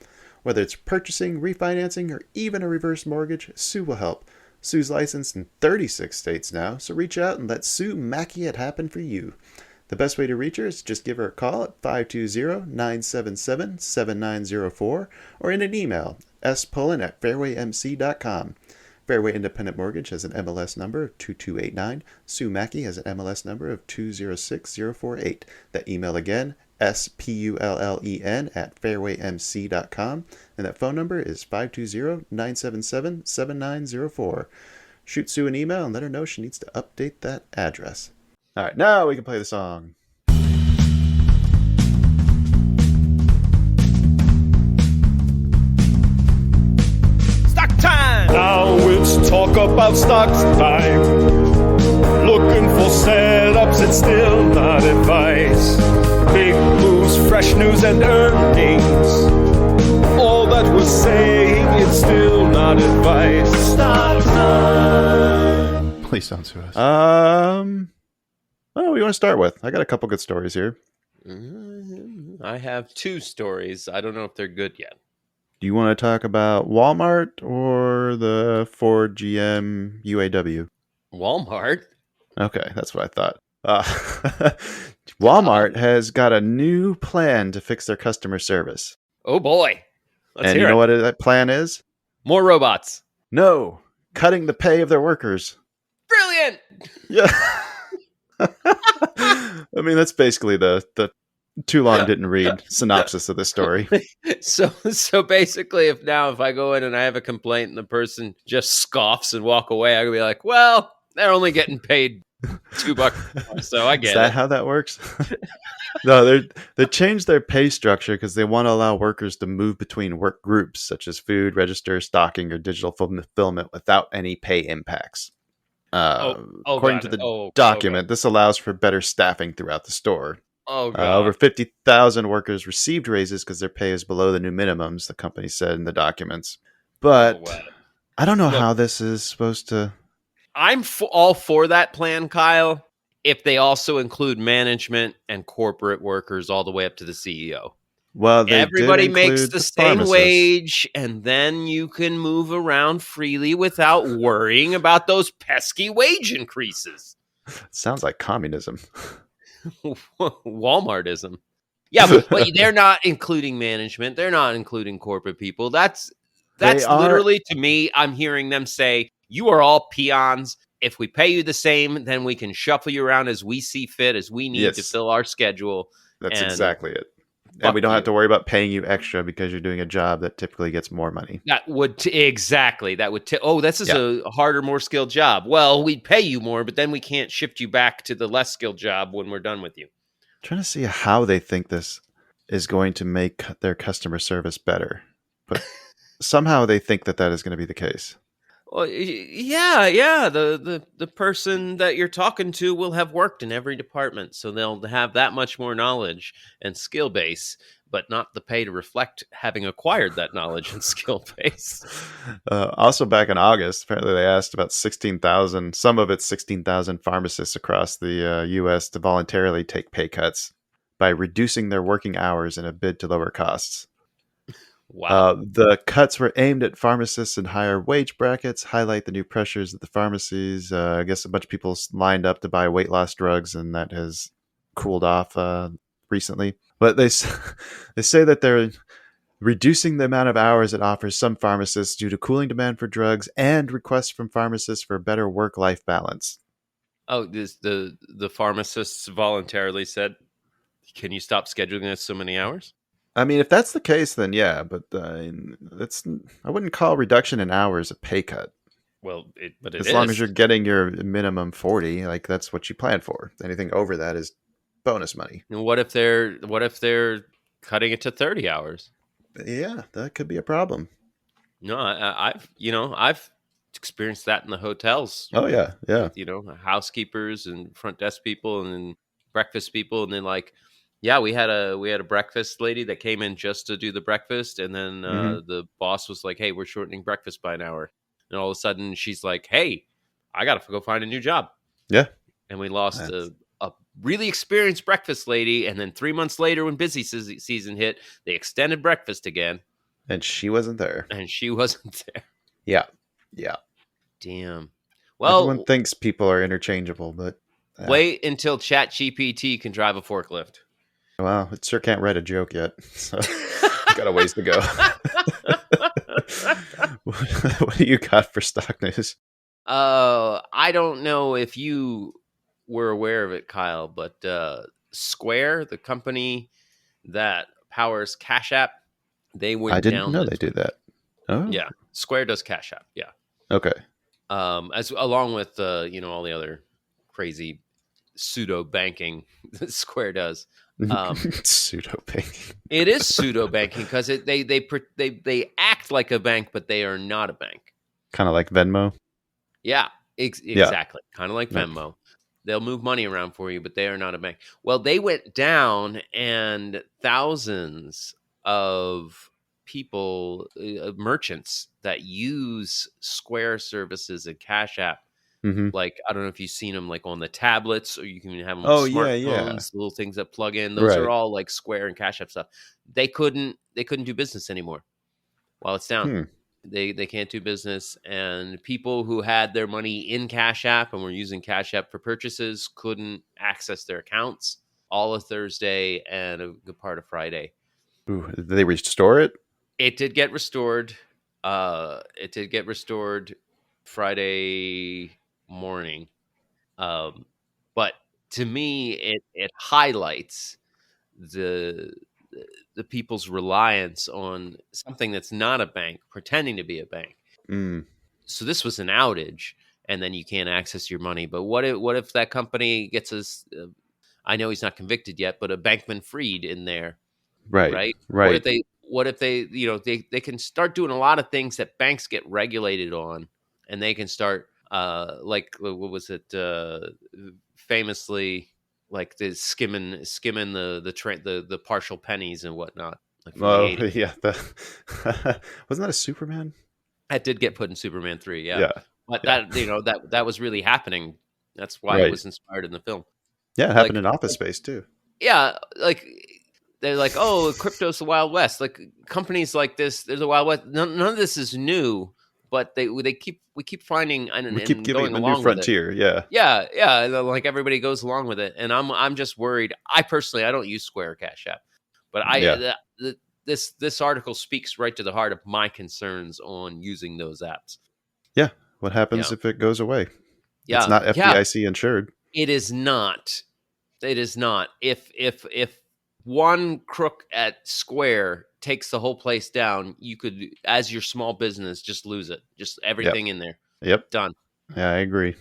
Whether it's purchasing, refinancing, or even a reverse mortgage, Sue will help. Sue's licensed in 36 states now, so reach out and let Sue Mackey it happen for you. The best way to reach her is to just give her a call at 520-977-7904 or in an email, spullen@fairwaymc.com. Fairway Independent Mortgage has an MLS number of 2289. Sue Mackey has an MLS number of 206048. That email again, spullen@fairwaymc.com, and that phone number is 520-977-7904. Shoot Sue an email and let her know she needs to update that address. All right, now we can play the song. Stock time! Now it's talk about stocks time. Looking Successful setups, it's still not advice. Big moves, fresh news, and earnings. All that we're saying, it's still not advice. Stop time. Please don't sue us. What do you want to start with? I got a couple good stories here. I have 2 stories. I don't know if they're good yet. Do you want to talk about Walmart or the Ford GM UAW? Walmart? Okay, that's what I thought. Walmart has got a new plan to fix their customer service. Oh boy. Let's And hear you know it. what that plan is? More robots. No, cutting the pay of their workers. Brilliant. Yeah. I mean, that's basically the too long didn't read synopsis of the story. So basically, if I go in and I have a complaint and the person just scoffs and walk away, I could be like, well, they're only getting paid $2, so I Is get that it. how that works? No, they changed their pay structure because they want to allow workers to move between work groups such as food, register, stocking, or digital fulfillment without any pay impacts. According to the document, this allows for better staffing throughout the store. Over 50,000 workers received raises because their pay is below the new minimums, the company said in the documents. But I don't know how this is supposed to... I'm all for that plan, Kyle, if they also include management and corporate workers all the way up to the CEO. Well, everybody makes the same pharmacists. wage, and then you can move around freely without worrying about those pesky wage increases. Sounds like communism. Walmartism. Yeah, but they're not including management. They're not including corporate people. That's literally, to me, I'm hearing them say, you are all peons. If we pay you the same, then we can shuffle you around as we see fit, as we need to fill our schedule. That's exactly it. And we don't have to worry about paying you extra because you're doing a job that typically gets more money. That would this is a harder, more skilled job. Well, we'd pay you more, but then we can't shift you back to the less skilled job when we're done with you. I'm trying to see how they think this is going to make their customer service better. But somehow they think that is going to be the case. Well, yeah. The person that you're talking to will have worked in every department, so they'll have that much more knowledge and skill base, but not the pay to reflect having acquired that knowledge and skill base. Also, back in August, apparently they asked about 16,000 pharmacists across the U.S. to voluntarily take pay cuts by reducing their working hours in a bid to lower costs. Wow. The cuts were aimed at pharmacists in higher wage brackets, highlight the new pressures at the pharmacies. I guess a bunch of people lined up to buy weight loss drugs, and that has cooled off recently. But they say that they're reducing the amount of hours it offers some pharmacists due to cooling demand for drugs and requests from pharmacists for better work-life balance. Oh, the pharmacists voluntarily said, can you stop scheduling us so many hours? I mean, if that's the case, then yeah, but I wouldn't call reduction in hours a pay cut. Well, but as long as you're getting your minimum 40, like that's what you plan for. Anything over that is bonus money. And what if they're cutting it to 30 hours? Yeah, that could be a problem. No, I've experienced that in the hotels. Oh yeah. With, housekeepers and front desk people and then breakfast people, and then we had a breakfast lady that came in just to do the breakfast, and then the boss was like, "Hey, we're shortening breakfast by an hour," and all of a sudden she's like, "Hey, I gotta go find a new job." Yeah, and we lost a really experienced breakfast lady, and then 3 months later, when busy season hit, they extended breakfast again, and she wasn't there. Yeah. Damn. Well, everyone thinks people are interchangeable, but wait until ChatGPT can drive a forklift. Well, it sure can't write a joke yet, so got a ways to go. What do you got for stock news? I don't know if you were aware of it, Kyle, but Square, the company that powers Cash App, they went down. I didn't know they do that. Oh, yeah, Square does Cash App. Yeah. Okay. Along with all the other crazy pseudo banking that Square does. Pseudo banking. It is pseudo banking because they act like a bank, but they are not a bank. Kind of like Venmo. Yeah, exactly. Kind of like Venmo. They'll move money around for you, but they are not a bank. Well, they went down, and thousands of people, merchants that use Square services and Cash App. Mm-hmm. Like, I don't know if you've seen them like on the tablets, or you can have them on Oh, smartphones, yeah. the little things that plug in. Those Right. are all like Square and Cash App stuff. They couldn't do business anymore while it's down. Hmm. They can't do business, and people who had their money in Cash App and were using Cash App for purchases couldn't access their accounts all of Thursday and a good part of Friday. Ooh, did they restore it? It did get restored. Friday morning. But to me, it highlights the the people's reliance on something that's not a bank pretending to be a bank. Mm. So this was an outage, and then you can't access your money. But what if that company gets us? I know he's not convicted yet, but a Bankman-Fried in there, Right. right? Right. What if they they can start doing a lot of things that banks get regulated on, and they can start like what was it famously, like the skimming the partial pennies and whatnot, like from the Oh, 80s. yeah. Wasn't that a Superman? That did get put in Superman 3, yeah. Yeah. But Yeah. that was really happening. That's why Right. it was inspired in the film. Yeah, it happened Like, in Office Space too. yeah, like they're like, oh, crypto's the Wild West. Like companies like this, there's a Wild West. None of this is new, but we keep finding and, We keep and giving going them a along new with it. frontier. Yeah. Yeah, and then, like everybody goes along with it, and I'm just worried. I personally, I don't use Square or Cash App, but Yeah. this article speaks right to the heart of my concerns on using those apps. Yeah. What happens if it goes away? Yeah, It's not yeah, FDIC insured. it is not. It is not. If one crook at Square takes the whole place down, you could, as your small business, just lose it. Just everything in there. Yep. Done. Yeah, I agree.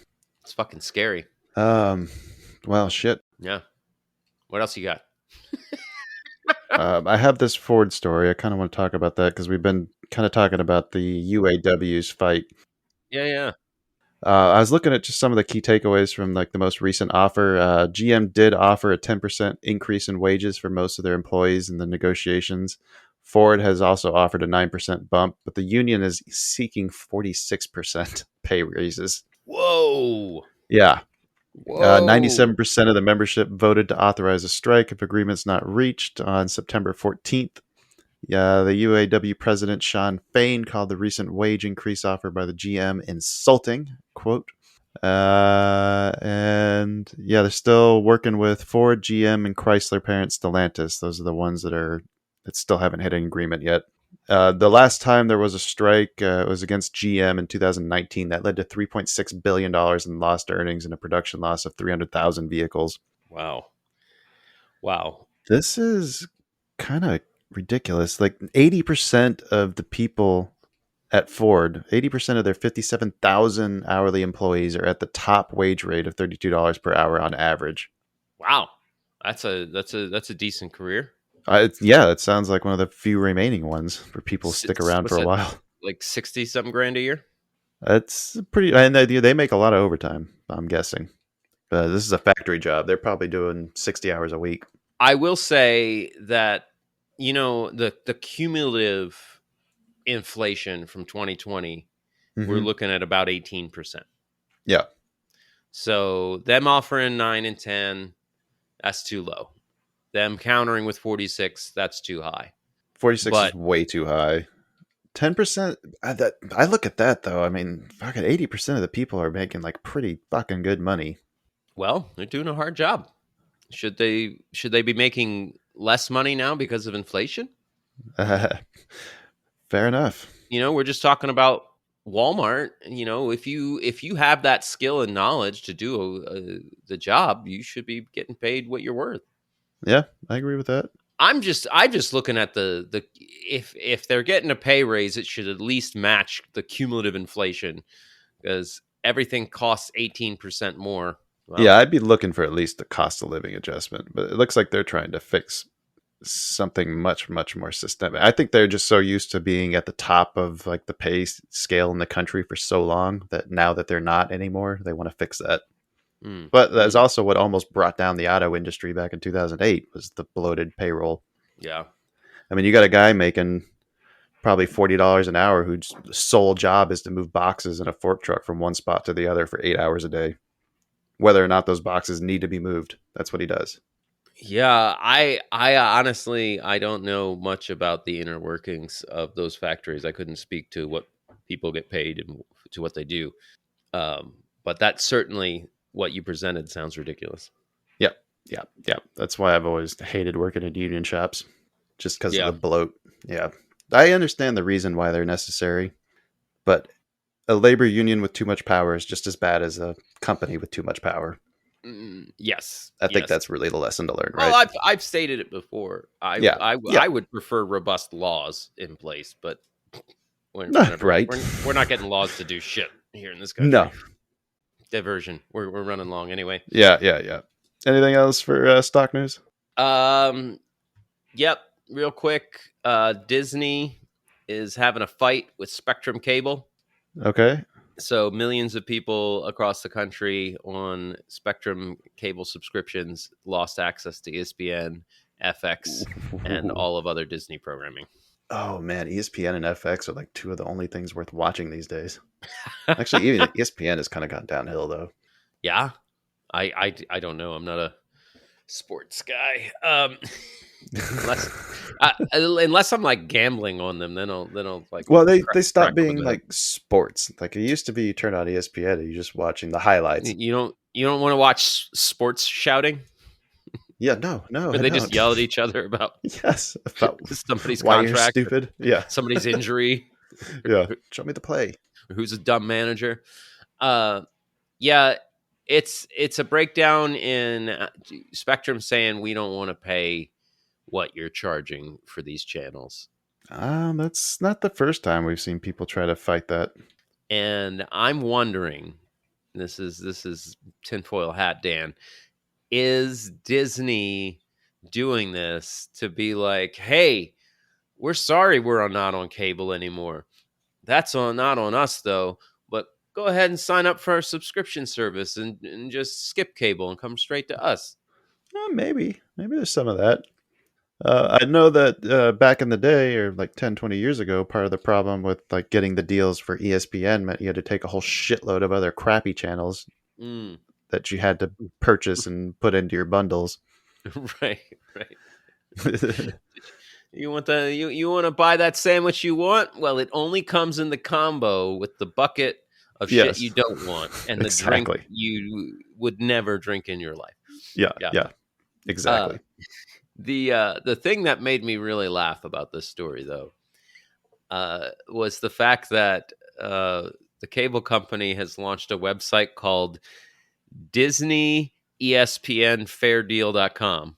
It's fucking scary. Well, shit. Yeah. What else you got? I have this Ford story. I kind of want to talk about that because we've been kind of talking about the UAW's fight. Yeah. I was looking at just some of the key takeaways from like the most recent offer. GM did offer a 10% increase in wages for most of their employees in the negotiations. Ford has also offered a 9% bump, but the union is seeking 46% pay raises. Whoa. Yeah. Whoa. 97% of the membership voted to authorize a strike if agreement's not reached on September 14th. Yeah, the UAW president, Sean Fain, called the recent wage increase offer by the GM insulting, quote. And yeah, they're still working with Ford, GM, and Chrysler parent Stellantis. Those are the ones that still haven't hit an agreement yet. The last time there was a strike, it was against GM in 2019. That led to $3.6 billion in lost earnings and a production loss of 300,000 vehicles. Wow. This is kind of ridiculous. Like 80% of the people at Ford, 80% of their 57,000 hourly employees are at the top wage rate of $32 per hour on average. Wow. That's a decent career. It sounds like one of the few remaining ones for people to stick around for a while. Like 60 something grand a year. That's pretty, and they make a lot of overtime, I'm guessing. This is a factory job. They're probably doing 60 hours a week. I will say that, the cumulative inflation from 2020, we're looking at about 18%. Yeah. So them offering 9 and 10, that's too low. Them countering with 46, that's too high. 46 is way too high. 10%, I look at that though. I mean, fucking 80% of the people are making like pretty fucking good money. Well, they're doing a hard job. Should they be making less money now because of inflation? Fair enough. We're just talking about Walmart. If you have that skill and knowledge to do the job, you should be getting paid what you're worth. Yeah, I agree with that. I'm just looking at the if they're getting a pay raise, it should at least match the cumulative inflation, because everything costs 18% more. Well, yeah, I'd be looking for at least a cost of living adjustment, but it looks like they're trying to fix something much, much more systemic. I think they're just so used to being at the top of like the pay scale in the country for so long that now that they're not anymore, they want to fix that. But that's also what almost brought down the auto industry back in 2008 was the bloated payroll. Yeah. I mean, you got a guy making probably $40 an hour whose sole job is to move boxes in a fork truck from one spot to the other for 8 hours a day. Whether or not those boxes need to be moved, that's what he does. Yeah, I honestly, I don't know much about the inner workings of those factories. I couldn't speak to what people get paid and to what they do. But that's certainly what you presented sounds ridiculous. Yeah. That's why I've always hated working in union shops, just because Yeah. of the bloat. Yeah. I understand the reason why they're necessary, but a labor union with too much power is just as bad as a company with too much power. Yes. I think yes. that's really the lesson to learn, right? Well, I've stated it before. I would prefer robust laws in place, but we're Right. We're not getting laws to do shit here in this country. No. Diversion. We're running long anyway. Yeah. Anything else for stock news? Yep. Real quick, Disney is having a fight with Spectrum Cable. Okay. So millions of people across the country on Spectrum Cable subscriptions lost access to ESPN, FX, and all of other Disney programming. Oh man, ESPN and FX are like two of the only things worth watching these days. Actually, even ESPN has kind of gone downhill though. Yeah, I don't know. I'm not a sports guy. Unless I'm like gambling on them, then I'll like. Well, they crack stopped them a being bit. like sports. Like it used to be, you turn on ESPN and you're just watching the highlights. You don't want to watch sports shouting, Yeah, no, where they just yell at each other about Yes, about somebody's why contract, you're stupid. Yeah, somebody's injury, yeah. Show me the play. who's a dumb manager. Yeah, it's a breakdown in Spectrum saying we don't want to pay what you're charging for these channels. That's not the first time we've seen people try to fight that. And I'm wondering, this is tinfoil hat Dan, is Disney doing this to be like, hey, we're sorry we're not on cable anymore. That's not on us though, but go ahead and sign up for our subscription service and just skip cable and come straight to us. Maybe there's some of that. I know that back in the day, or like 10, 20 years ago, part of the problem with like getting the deals for ESPN meant you had to take a whole shitload of other crappy channels that you had to purchase and put into your bundles. Right. You want you want to buy that sandwich you want? Well, it only comes in the combo with the bucket of shit you don't want and the Exactly. drink you would never drink in your life. Yeah, exactly. The thing that made me really laugh about this story, though, was the fact that the cable company has launched a website called DisneyESPNFairDeal.com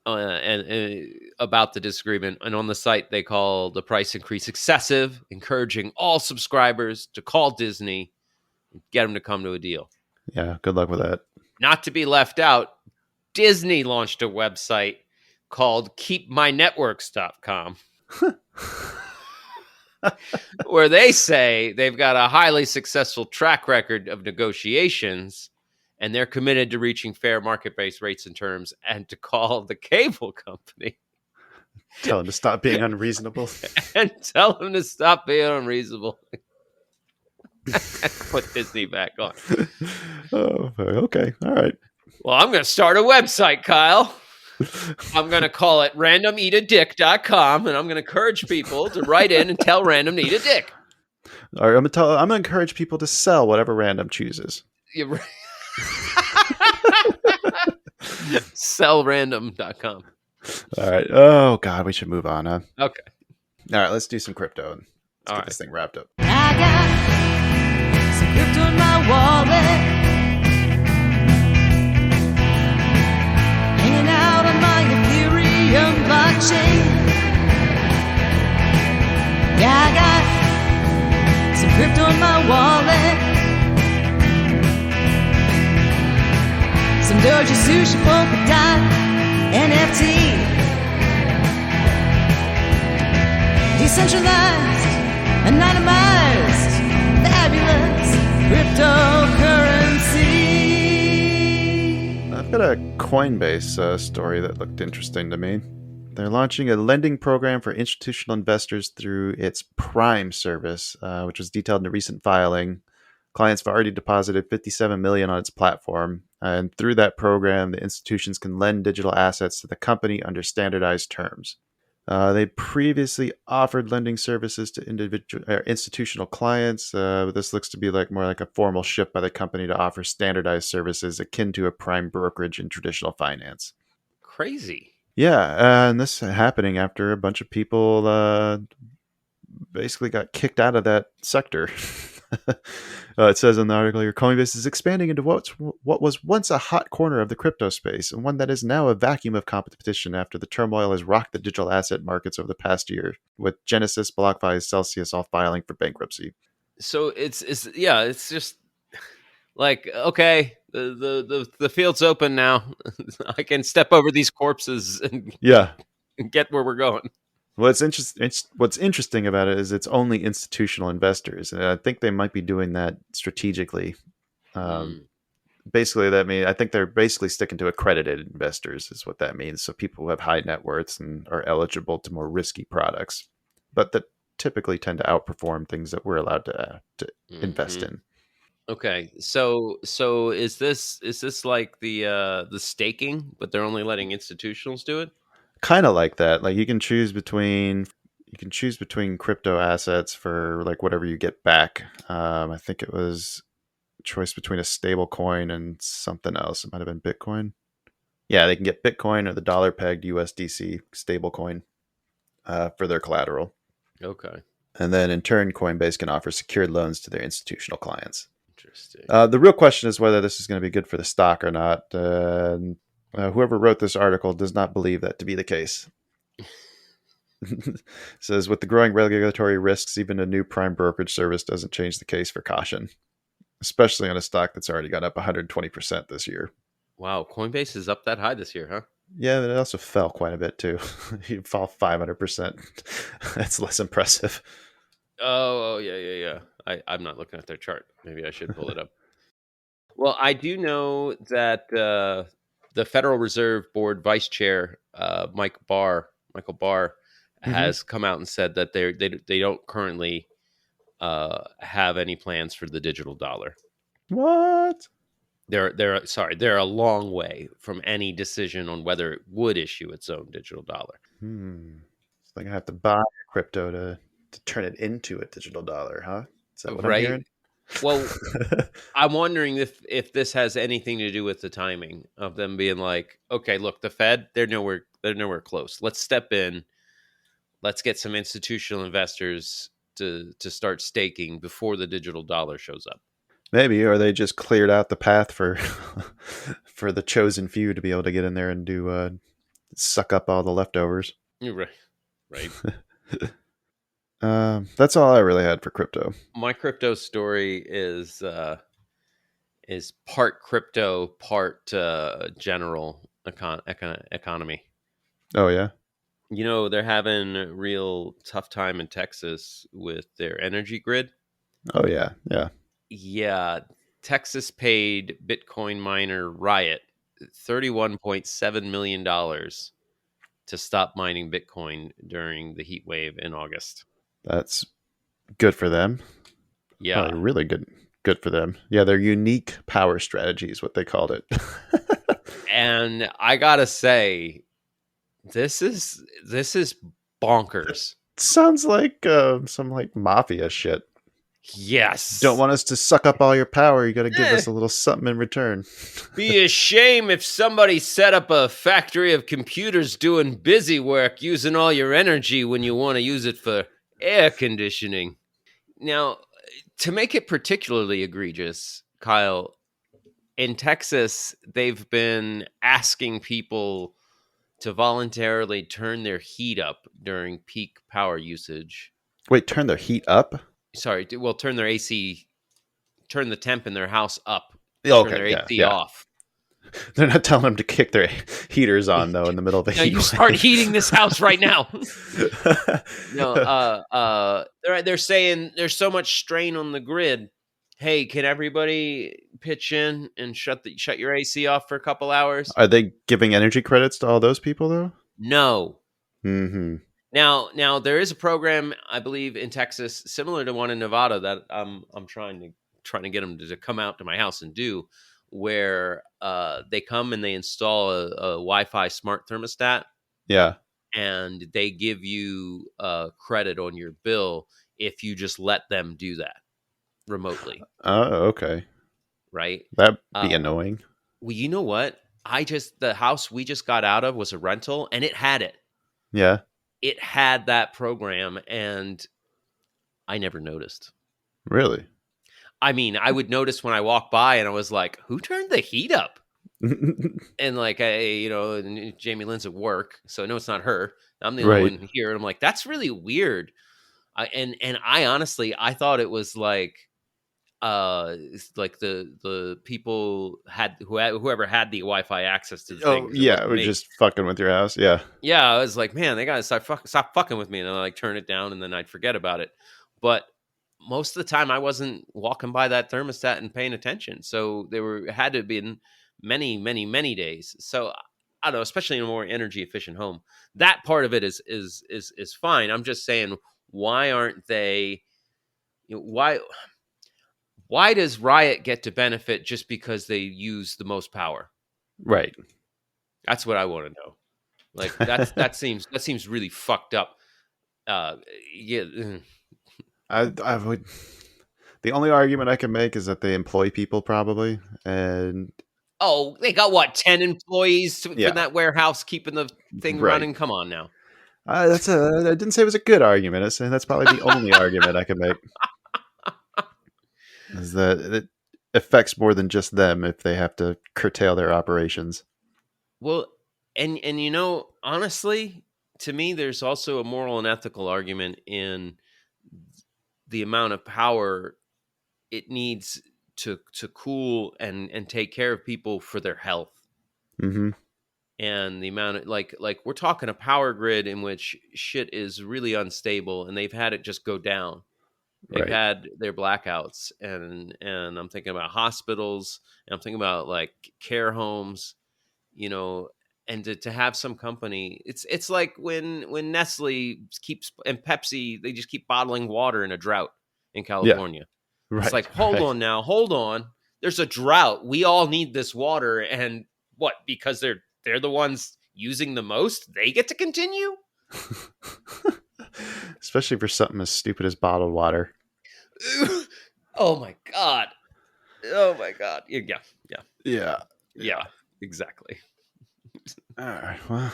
and about the disagreement. And on the site, they call the price increase excessive, encouraging all subscribers to call Disney and get them to come to a deal. Yeah, good luck with that. Not to be left out, Disney launched a website called KeepMyNetworks.com where they say they've got a highly successful track record of negotiations and they're committed to reaching fair market-based rates and terms and to call the cable company Tell them to stop being unreasonable. and tell them to stop being unreasonable. Put Disney back on. Oh, okay. All right. Well, I'm going to start a website, Kyle. I'm going to call it randomeatadick.com, and I'm going to encourage people to write in and tell Random to eat a dick. All right, I'm going to encourage people to sell whatever Random chooses. You're right. Sellrandom.com. All right. Oh, God, we should move on. Huh? Okay. All right, let's do some crypto and let's All get right. this thing wrapped up. I got some crypto in my wallet, hanging out on my Ethereum blockchain. Yeah, I got some crypto in my wallet, some Doji, Sushi, Polkadot, NFT, decentralized, anonymized, fabulous cryptocurrency. a Coinbase story that looked interesting to me. They're launching a lending program for institutional investors through its Prime service, which was detailed in a recent filing. Clients have already deposited $57 million on its platform, and through that program, the institutions can lend digital assets to the company under standardized terms. They previously offered lending services to institutional clients. This looks to be more like a formal shift by the company to offer standardized services akin to a prime brokerage in traditional finance. Crazy. Yeah, and this happening after a bunch of people basically got kicked out of that sector. It says in the article here, Coinbase is expanding into what was once a hot corner of the crypto space, and one that is now a vacuum of competition after the turmoil has rocked the digital asset markets over the past year, with Genesis, BlockFi, Celsius all filing for bankruptcy. So it's just like, okay, the field's open now. I can step over these corpses and get where we're going. What's interesting about it is it's only institutional investors, and I think they might be doing that strategically. Basically, that means I think they're basically sticking to accredited investors, is what that means. So people who have high net worths and are eligible to more risky products, but that typically tend to outperform things that we're allowed to invest in. Okay, so is this like the staking, but they're only letting institutionals do it? Kind of like that. Like you can choose between crypto assets for like whatever you get back. I think it was a choice between a stable coin and something else. It might have been Bitcoin. Yeah, they can get Bitcoin or the dollar pegged USDC stable coin for their collateral. Okay. And then in turn, Coinbase can offer secured loans to their institutional clients. Interesting. The real question is whether this is going to be good for the stock or not. Whoever wrote this article does not believe that to be the case. Says, with the growing regulatory risks, even a new prime brokerage service doesn't change the case for caution, especially on a stock that's already gone up 120% this year. Wow, Coinbase is up that high this year, huh? Yeah, but it also fell quite a bit too. You fall 500%. That's less impressive. Oh, yeah. I'm not looking at their chart. Maybe I should pull it up. Well, I do know that the Federal Reserve Board Vice Chair Michael Barr has come out and said that they don't currently have any plans for the digital dollar. What? They're a long way from any decision on whether it would issue its own digital dollar. It's like I have to buy crypto to turn it into a digital dollar, huh? Is that what I'm hearing? Well, I'm wondering if this has anything to do with the timing of them being like, okay, look, the Fed, they're nowhere close. Let's step in. Let's get some institutional investors to start staking before the digital dollar shows up. Maybe, or they just cleared out the path for for the chosen few to be able to get in there and do suck up all the leftovers. You're right. That's all I really had for crypto. My crypto story is part crypto, part general economy. Oh yeah. You know, they're having a real tough time in Texas with their energy grid. Oh yeah. Yeah, Texas paid Bitcoin miner Riot $31.7 million to stop mining Bitcoin during the heat wave in August. That's good for them. Yeah. Probably really good for them. Yeah, their unique power strategy is what they called it. And I gotta say, this is bonkers. Sounds like some like mafia shit. Yes. Don't want us to suck up all your power. You got to give us a little something in return. Be a shame if somebody set up a factory of computers doing busy work using all your energy when you want to use it for air conditioning. Now, to make it particularly egregious, Kyle, in Texas, they've been asking people to voluntarily turn their heat up during peak power usage. Wait, turn their heat up? Sorry, well, turn their AC, turn the temp in their house up. Okay, turn their AC off. They're not telling them to kick their heaters on, though, in the middle of the heat. You start heating this house right now. No, they're saying there's so much strain on the grid Hey, can everybody pitch in and shut your AC off for a couple hours? Are they giving energy credits to all those people though? No. Mm-hmm. Now there is a program I believe in Texas similar to one in Nevada that I'm trying to get them to come out to my house and do, where they come and they install a Wi-Fi smart thermostat, Yeah. and they give you credit on your bill if you just let them do that remotely, Oh, okay. right? That'd be Uh, annoying. well, you know what? The house we just got out of was a rental, and it had it. Yeah. It had that program, and I never noticed. Really? I mean, I would notice when I walk by, and I was like, "Who turned the heat up?" And like, and Jamie Lynn's at work, so I know it's not her. I'm the only Right. one here, and I'm like, "That's really weird." And I honestly, I thought it was it's like the people whoever had the Wi-Fi access to the thing. Oh, 'Cause it yeah. wasn't We're me. just fucking with your house. Yeah. Yeah, I was like, man, they gotta stop fucking with me, and I like turn it down, and then I'd forget about it. But most of the time, I wasn't walking by that thermostat and paying attention, so had to have been many, many, many days. So I don't know, especially in a more energy efficient home, that part of it is fine. I'm just saying, why aren't they? Why does Riot get to benefit just because they use the most power? Right. That's what I want to know. Like that seems really fucked up. Yeah. I would. The only argument I can make is that they employ people probably, and Oh, they got what, 10 employees Yeah. in that warehouse keeping the thing Right. running? Come on now. I didn't say it was a good argument. I said that's probably the only argument I can make. Is that it affects more than just them if they have to curtail their operations. Well, and honestly, to me, there's also a moral and ethical argument in the amount of power it needs to cool and take care of people for their health. Mm-hmm. And the amount of like we're talking a power grid in which shit is really unstable, and they've had it just go down. They've Right. had their blackouts, and I'm thinking about hospitals, and I'm thinking about like care homes, and to have some company, it's like when Nestle keeps and Pepsi, they just keep bottling water in a drought in California. Right. It's like, hold on. There's a drought. We all need this water, and what? Because they're the ones using the most, they get to continue. Especially for something as stupid as bottled water. Oh my god. Yeah. Exactly. All right. Well,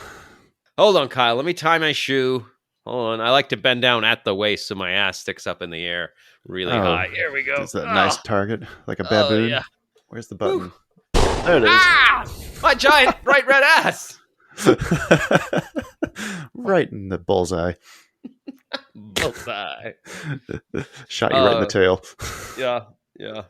Hold on, Kyle. Let me tie my shoe. Hold on. I like to bend down at the waist so my ass sticks up in the air really high. Here we go. Is that nice target like a baboon? Yeah. Where's the button? There it is. Ah! My giant bright red ass. Right in the bullseye. Bullseye. Shot you right in the tail. Yeah. Yeah.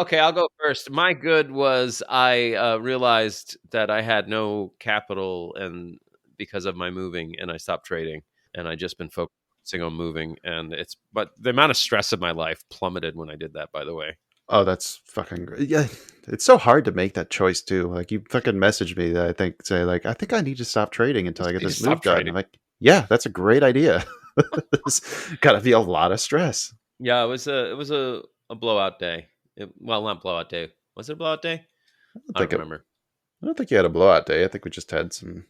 Okay, I'll go first. My good was I realized that I had no capital and because of my moving, and I stopped trading, and I just been focusing on moving, but the amount of stress of my life plummeted when I did that, by the way. Oh, that's fucking great. Yeah, it's so hard to make that choice too. Like you fucking messaged me that I think I need to stop trading until I get You this stop move done. trading. I'm like, yeah, that's a great idea. There's got to be a lot of stress. Yeah, it was a blowout day. Well, not blowout day. Was it a blowout day? I don't remember. I don't think you had a blowout day. I think we just had some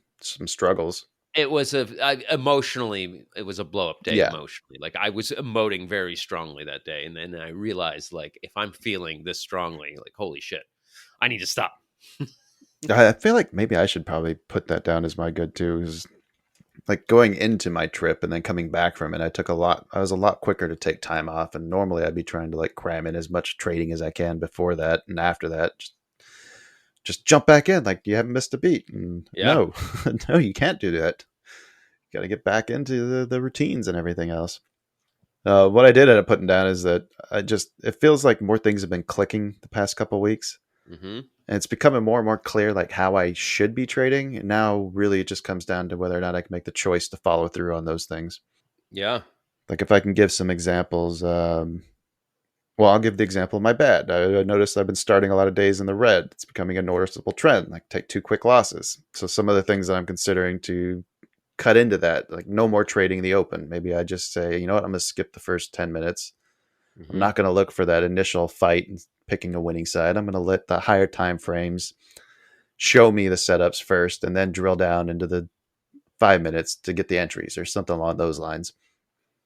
struggles. It was emotionally, it was a blow up day. Yeah. Emotionally, like I was emoting very strongly that day, and then I realized, like, if I'm feeling this strongly, like, holy shit, I need to stop. I feel like maybe I should probably put that down as my good too. Is like going into my trip and then coming back from it, I was a lot quicker to take time off, and normally I'd be trying to like cram in as much trading as I can before that, and after that just jump back in like you haven't missed a beat. And Yeah. no, you can't do that. You got to get back into the routines and everything else. What I did end up putting down is that it feels like more things have been clicking the past couple of weeks. Mm-hmm. And it's becoming more and more clear like how I should be trading. And now really it just comes down to whether or not I can make the choice to follow through on those things. Yeah. Like if I can give some examples, one Well, I'll give the example of my bad. I noticed I've been starting a lot of days in the red. It's becoming a noticeable trend, like take 2 quick losses. So some of the things that I'm considering to cut into that, like no more trading in the open. Maybe I just say, you know what, I'm going to skip the first 10 minutes. I'm not going to look for that initial fight and picking a winning side. I'm going to let the higher time frames show me the setups first and then drill down into the 5 minutes to get the entries or something along those lines.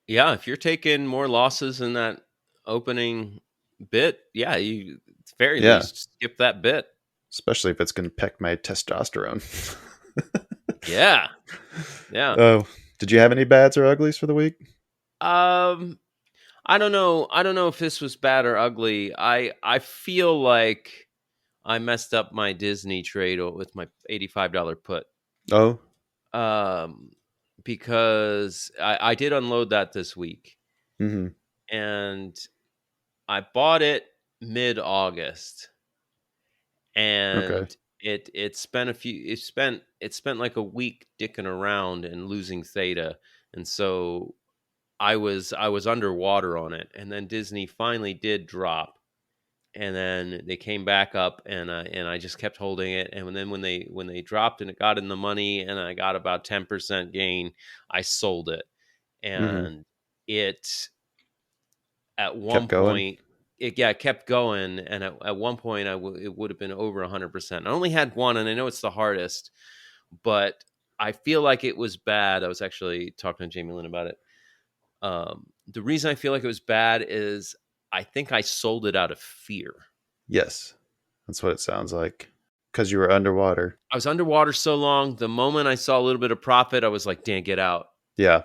Yeah, if you're taking more losses in that opening bit, yeah, you at the very Yeah. least skip that bit. Especially if it's going to peck my testosterone. Yeah. Yeah. Oh, did you have any bads or uglies for the week? I don't know. I don't know if this was bad or ugly. I feel like I messed up my Disney trade with my $85 put. Oh, Because I did unload that this week, mm-hmm. and I bought it mid-August, and Okay. it spent like a week dicking around and losing theta, and so I was underwater on it, and then Disney finally did drop, and then they came back up, and I just kept holding it, and then when they dropped and it got in the money, and I got about 10% gain, I sold it, Mm-hmm. and it at one Kept going. point it kept going, and at one point it would have been over 100%. I only had one, and I know it's the hardest, but I feel like it was bad. I was actually talking to Jamie Lynn about it. The reason I feel like it was bad is I think I sold it out of fear. Yes, that's what it sounds like. Because you were underwater. I was underwater so long. The moment I saw a little bit of profit, I was like, "Dan, get out." Yeah.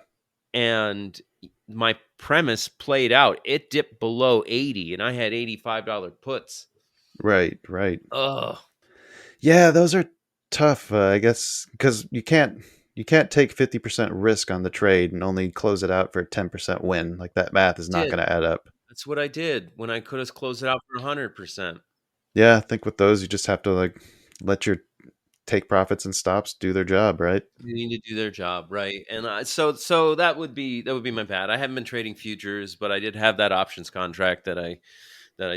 And my premise played out. It dipped below 80, and I had $85 puts. Right. Ugh. Yeah, those are tough, I guess, because you can't take 50% risk on the trade and only close it out for a 10% win. Like that math is not going to add up. That's what I did when I could have closed it out for 100%. Yeah, I think with those you just have to like let your take profits and stops do their job, right? They need to do their job, right? And so that would be my bad. I haven't been trading futures, but I did have that options contract that I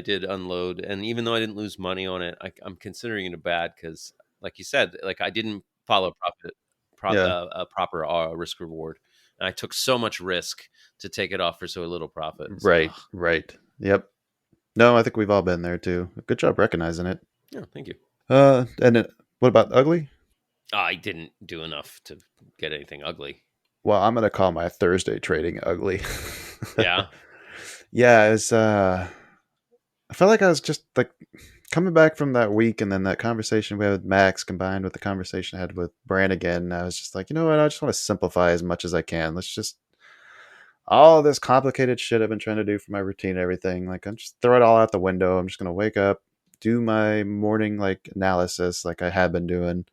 did unload, and even though I didn't lose money on it, I'm considering it a bad because, like you said, like I didn't follow Yeah. a proper risk reward, and I took so much risk to take it off for so little profit. So, Right. Yep. No, I think we've all been there too. Good job recognizing it. yeah, thank you. What about ugly? I didn't do enough to get anything ugly. Well, I'm gonna call my Thursday trading ugly. Yeah. Yeah, it was. I felt like I was just like coming back from that week, and then that conversation we had with Max combined with the conversation I had with Brannigan. I was just like, you know what? I just want to simplify as much as I can. Let's just all this complicated shit I've been trying to do for my routine and everything. Like, I'm just throw it all out the window. I'm just gonna wake up, do my morning like analysis, like I have been doing.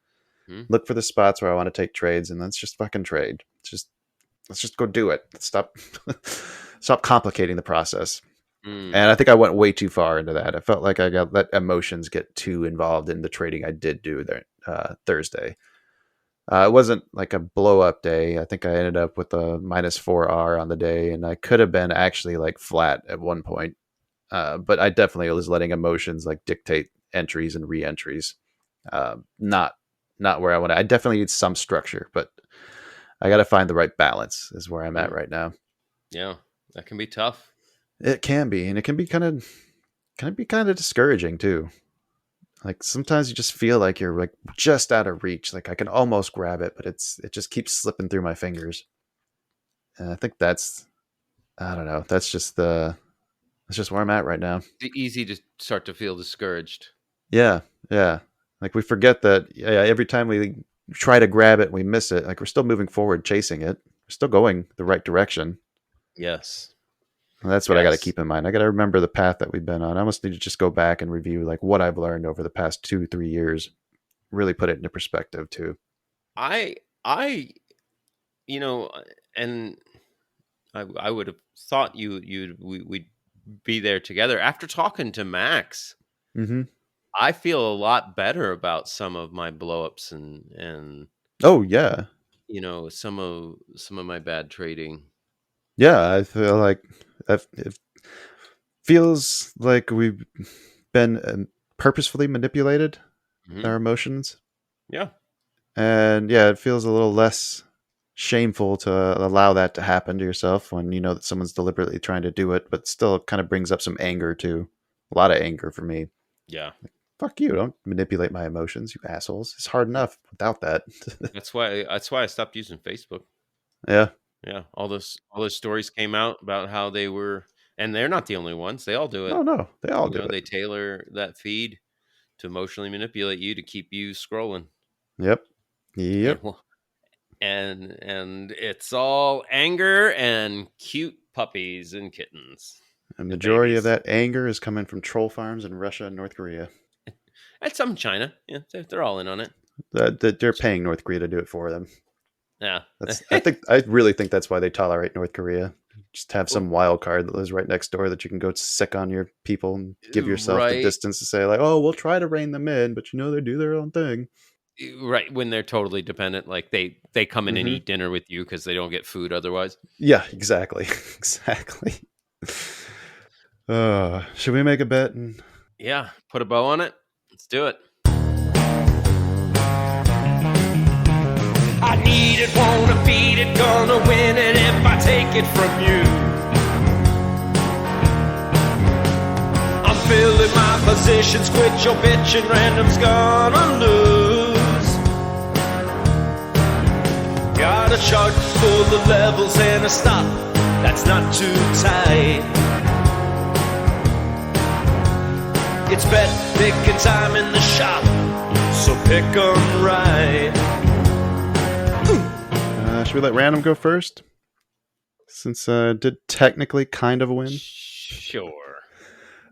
Look for the spots where I want to take trades, and let's just fucking trade. Let's just go do it. Stop complicating the process. And I think I went way too far into that. I felt like I got let emotions get too involved in the trading I did do there Thursday. It wasn't like a blow up day. I think I ended up with a -4R on the day, and I could have been actually like flat at one point. But I definitely was letting emotions like dictate entries and re-entries. Not where I want to. I definitely need some structure, but I got to find the right balance is where I'm at right now. Yeah, that can be tough. It can be, and it can be kind of discouraging too. Like sometimes you just feel like you're like just out of reach. Like I can almost grab it, but it just keeps slipping through my fingers. And I think I don't know. That's just where I'm at right now. It's easy to start to feel discouraged. Yeah. Like we forget that every time we try to grab it, we miss it. Like we're still moving forward, chasing it. We're still going the right direction. Yes. And that's what I got to keep in mind. I got to remember the path that we've been on. I almost need to just go back and review like what I've learned over the past 2-3 years. Really put it into perspective too. I, and I would have thought we'd be there together after talking to Max. Mm-hmm. I feel a lot better about some of my blowups and oh yeah, some of my bad trading. Yeah, I feel like if feels like we've been purposefully manipulated Mhm. our emotions. Yeah. And yeah, it feels a little less shameful to allow that to happen to yourself when you know that someone's deliberately trying to do it, but still kind of brings up some anger too. A lot of anger for me. Yeah. Fuck you, don't manipulate my emotions, you assholes. It's hard enough without that. That's why I stopped using Facebook. Yeah. Yeah. All those stories came out about how they were, and they're not the only ones. They all do it. Oh no, they all You do know, it. they tailor that feed to emotionally manipulate you to keep you scrolling. Yep. And Yep. well, and it's all anger and cute puppies and kittens. A and majority of babies. that anger is coming from troll farms in Russia and North Korea. And some China. Yeah, they're all in on it. They're paying North Korea to do it for them. Yeah. I really think that's why they tolerate North Korea. Just have some wild card that lives right next door that you can go sick on your people and give yourself the Right. distance to say like, oh, we'll try to rein them in, but they do their own thing. Right, when they're totally dependent, like they come in and Mhm. eat dinner with you because they don't get food otherwise. Yeah, exactly, exactly. Should we make a bet? Yeah, put a bow on it. Let's do it. I need it, wanna beat it, gonna win it if I take it from you. I'm filling my positions, quit your bitching, random's gonna lose. Got a chart full of levels and a stop that's not too tight. It's bet picking time in the shop, so pick 'em right. Should we let random go first? Since did technically kind of win. Sure.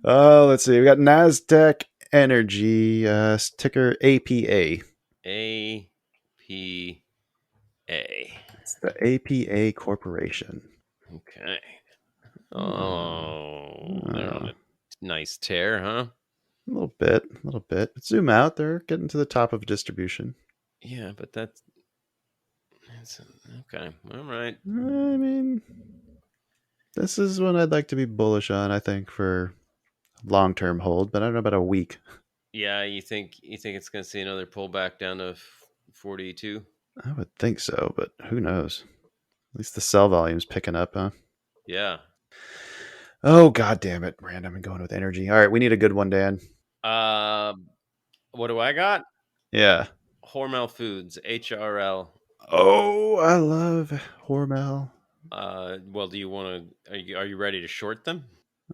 Let's see. We got Nasdaq Energy, ticker APA. APA. It's the APA Corporation. Okay. Oh, they're on a nice tear, huh? A little bit. Zoom out. They're getting to the top of distribution. Yeah, but that's okay. All right. I mean, this is one I'd like to be bullish on, I think, for long-term hold, but I don't know about a week. Yeah, you think it's going to see another pullback down to 42? I would think so, but who knows? At least the sell volume's picking up, huh? Yeah. Oh, god damn it. Random and going with energy. All right, we need a good one, Dan. What do I got? Yeah. Hormel Foods, HRL. Oh, I love Hormel. Well, do you want to? Are you ready to short them?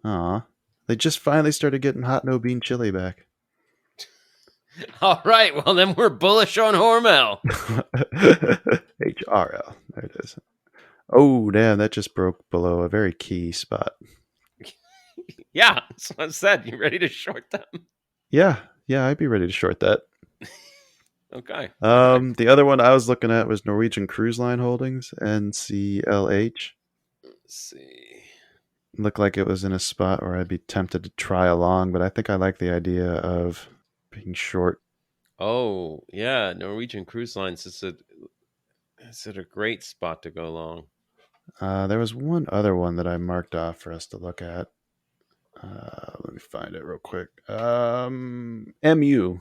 Aw. They just finally started getting hot no bean chili back. All right. Well, then we're bullish on Hormel. HRL. There it is. Oh, damn. That just broke below a very key spot. Yeah, that's what I said. You ready to short them? Yeah. I'd be ready to short that. Okay. The other one I was looking at was Norwegian Cruise Line Holdings, NCLH. Let's see. Looked like it was in a spot where I'd be tempted to try along, but I think I like the idea of being short. Oh, yeah. Norwegian Cruise Lines is a great spot to go long. There was one other one that I marked off for us to look at. Let me find it real quick. MU.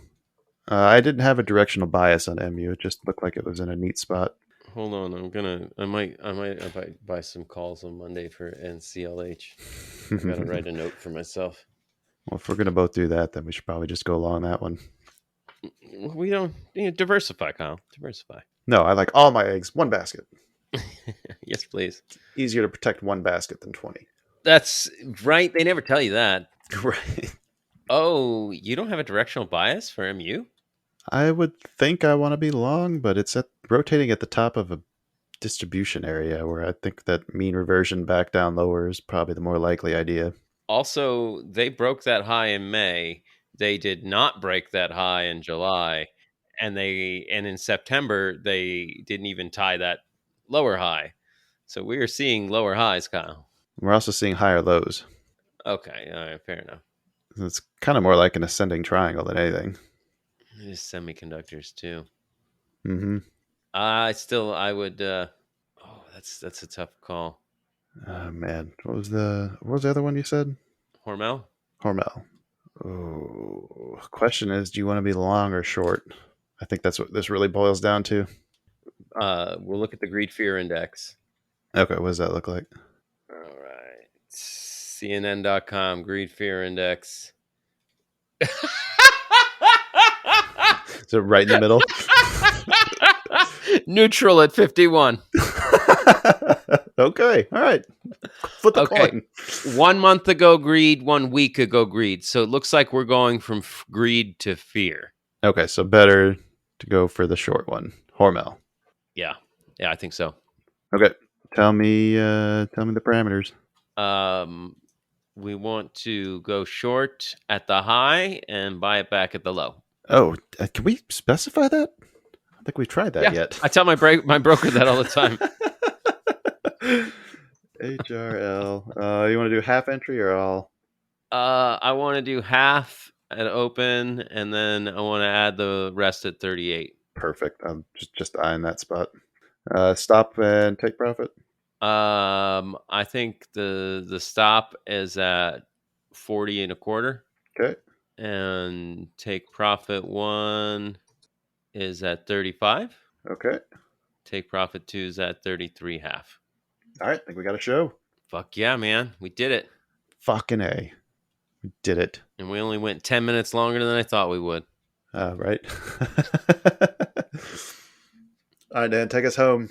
I didn't have a directional bias on MU. It just looked like it was in a neat spot. Hold on, I might buy some calls on Monday for NCLH. I gotta write a note for myself. Well, if we're gonna both do that, then we should probably just go along that one. We don't diversify, Kyle. Diversify. No, I like all my eggs one basket. Yes, please. Easier to protect one basket than 20. That's right. They never tell you that. Right. Oh, you don't have a directional bias for MU? I would think I want to be long, but it's rotating at the top of a distribution area where I think that mean reversion back down lower is probably the more likely idea. Also, they broke that high in May. They did not break that high in July, and in September they didn't even tie that lower high. So we are seeing lower highs, Kyle. We're also seeing higher lows. Okay, all right, fair enough. It's kind of more like an ascending triangle than anything. It is semiconductors too. Mm-hmm. I would. That's a tough call. Oh man, what was the other one you said? Hormel? Hormel. Oh, question is, do you want to be long or short? I think that's what this really boils down to. We'll look at the Greed Fear Index. Okay, what does that look like? All right. CNN.com, Greed Fear Index. Is it right in the middle? Neutral at 51. Okay, all right. Flip the coin. 1 month ago, greed. 1 week ago, greed. So it looks like we're going from greed to fear. Okay, so better to go for the short one. Hormel. Yeah, I think so. Okay, tell me the parameters. We want to go short at the high and buy it back at the low. Oh, can we specify that? I don't think we've tried that yet. I tell my broker that all the time. HRL. You want to do half entry or all? I want to do half at open, and then I want to add the rest at 38. Perfect. I'm just eyeing that spot. Stop and take profit. I think the stop is at 40 and a quarter. Okay. And take profit 1 is at 35. Okay. Take profit 2 is at 33 half. All right, I think we got a show. Fuck yeah, man. We did it. Fucking A. We did it. And we only went 10 minutes longer than I thought we would. Right. All right, Dan, take us home.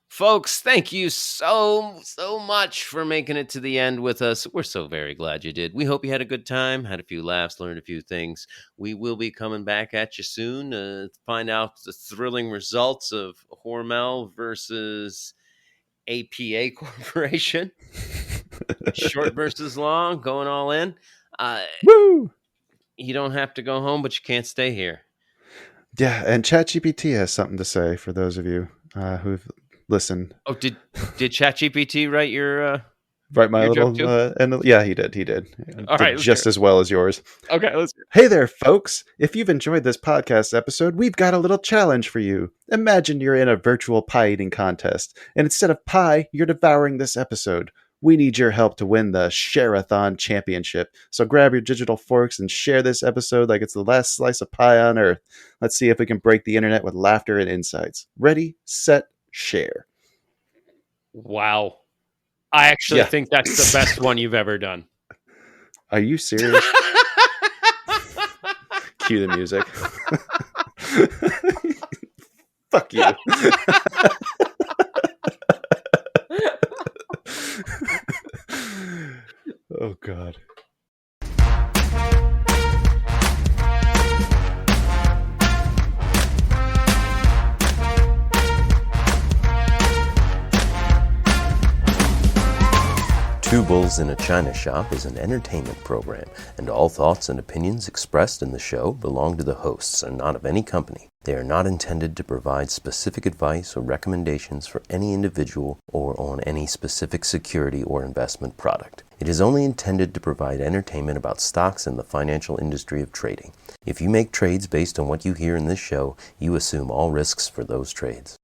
Folks, thank you so much for making it to the end with us. We're so very glad you did. We hope you had a good time, had a few laughs, learned a few things. We will be coming back at you soon to find out the thrilling results of Hormel versus APA Corporation. Short versus long, going all in. Woo! You don't have to go home, but you can't stay here. Yeah, and ChatGPT has something to say for those of you who've listened. Oh, did ChatGPT write your Write my your little joke too? yeah, he did. All right, Just as well as yours. Okay, let's. Hey there, folks. If you've enjoyed this podcast episode, we've got a little challenge for you. Imagine you're in a virtual pie eating contest, and instead of pie, you're devouring this episode. We need your help to win the Share-a-thon Championship. So grab your digital forks and share this episode like it's the last slice of pie on earth. Let's see if we can break the internet with laughter and insights. Ready, set, share. Wow. I actually think that's the best one you've ever done. Are you serious? Cue the music. Fuck you. Oh, God. Two Bulls in a China Shop is an entertainment program, and all thoughts and opinions expressed in the show belong to the hosts and not of any company. They are not intended to provide specific advice or recommendations for any individual or on any specific security or investment product. It is only intended to provide entertainment about stocks in the financial industry of trading. If you make trades based on what you hear in this show, you assume all risks for those trades.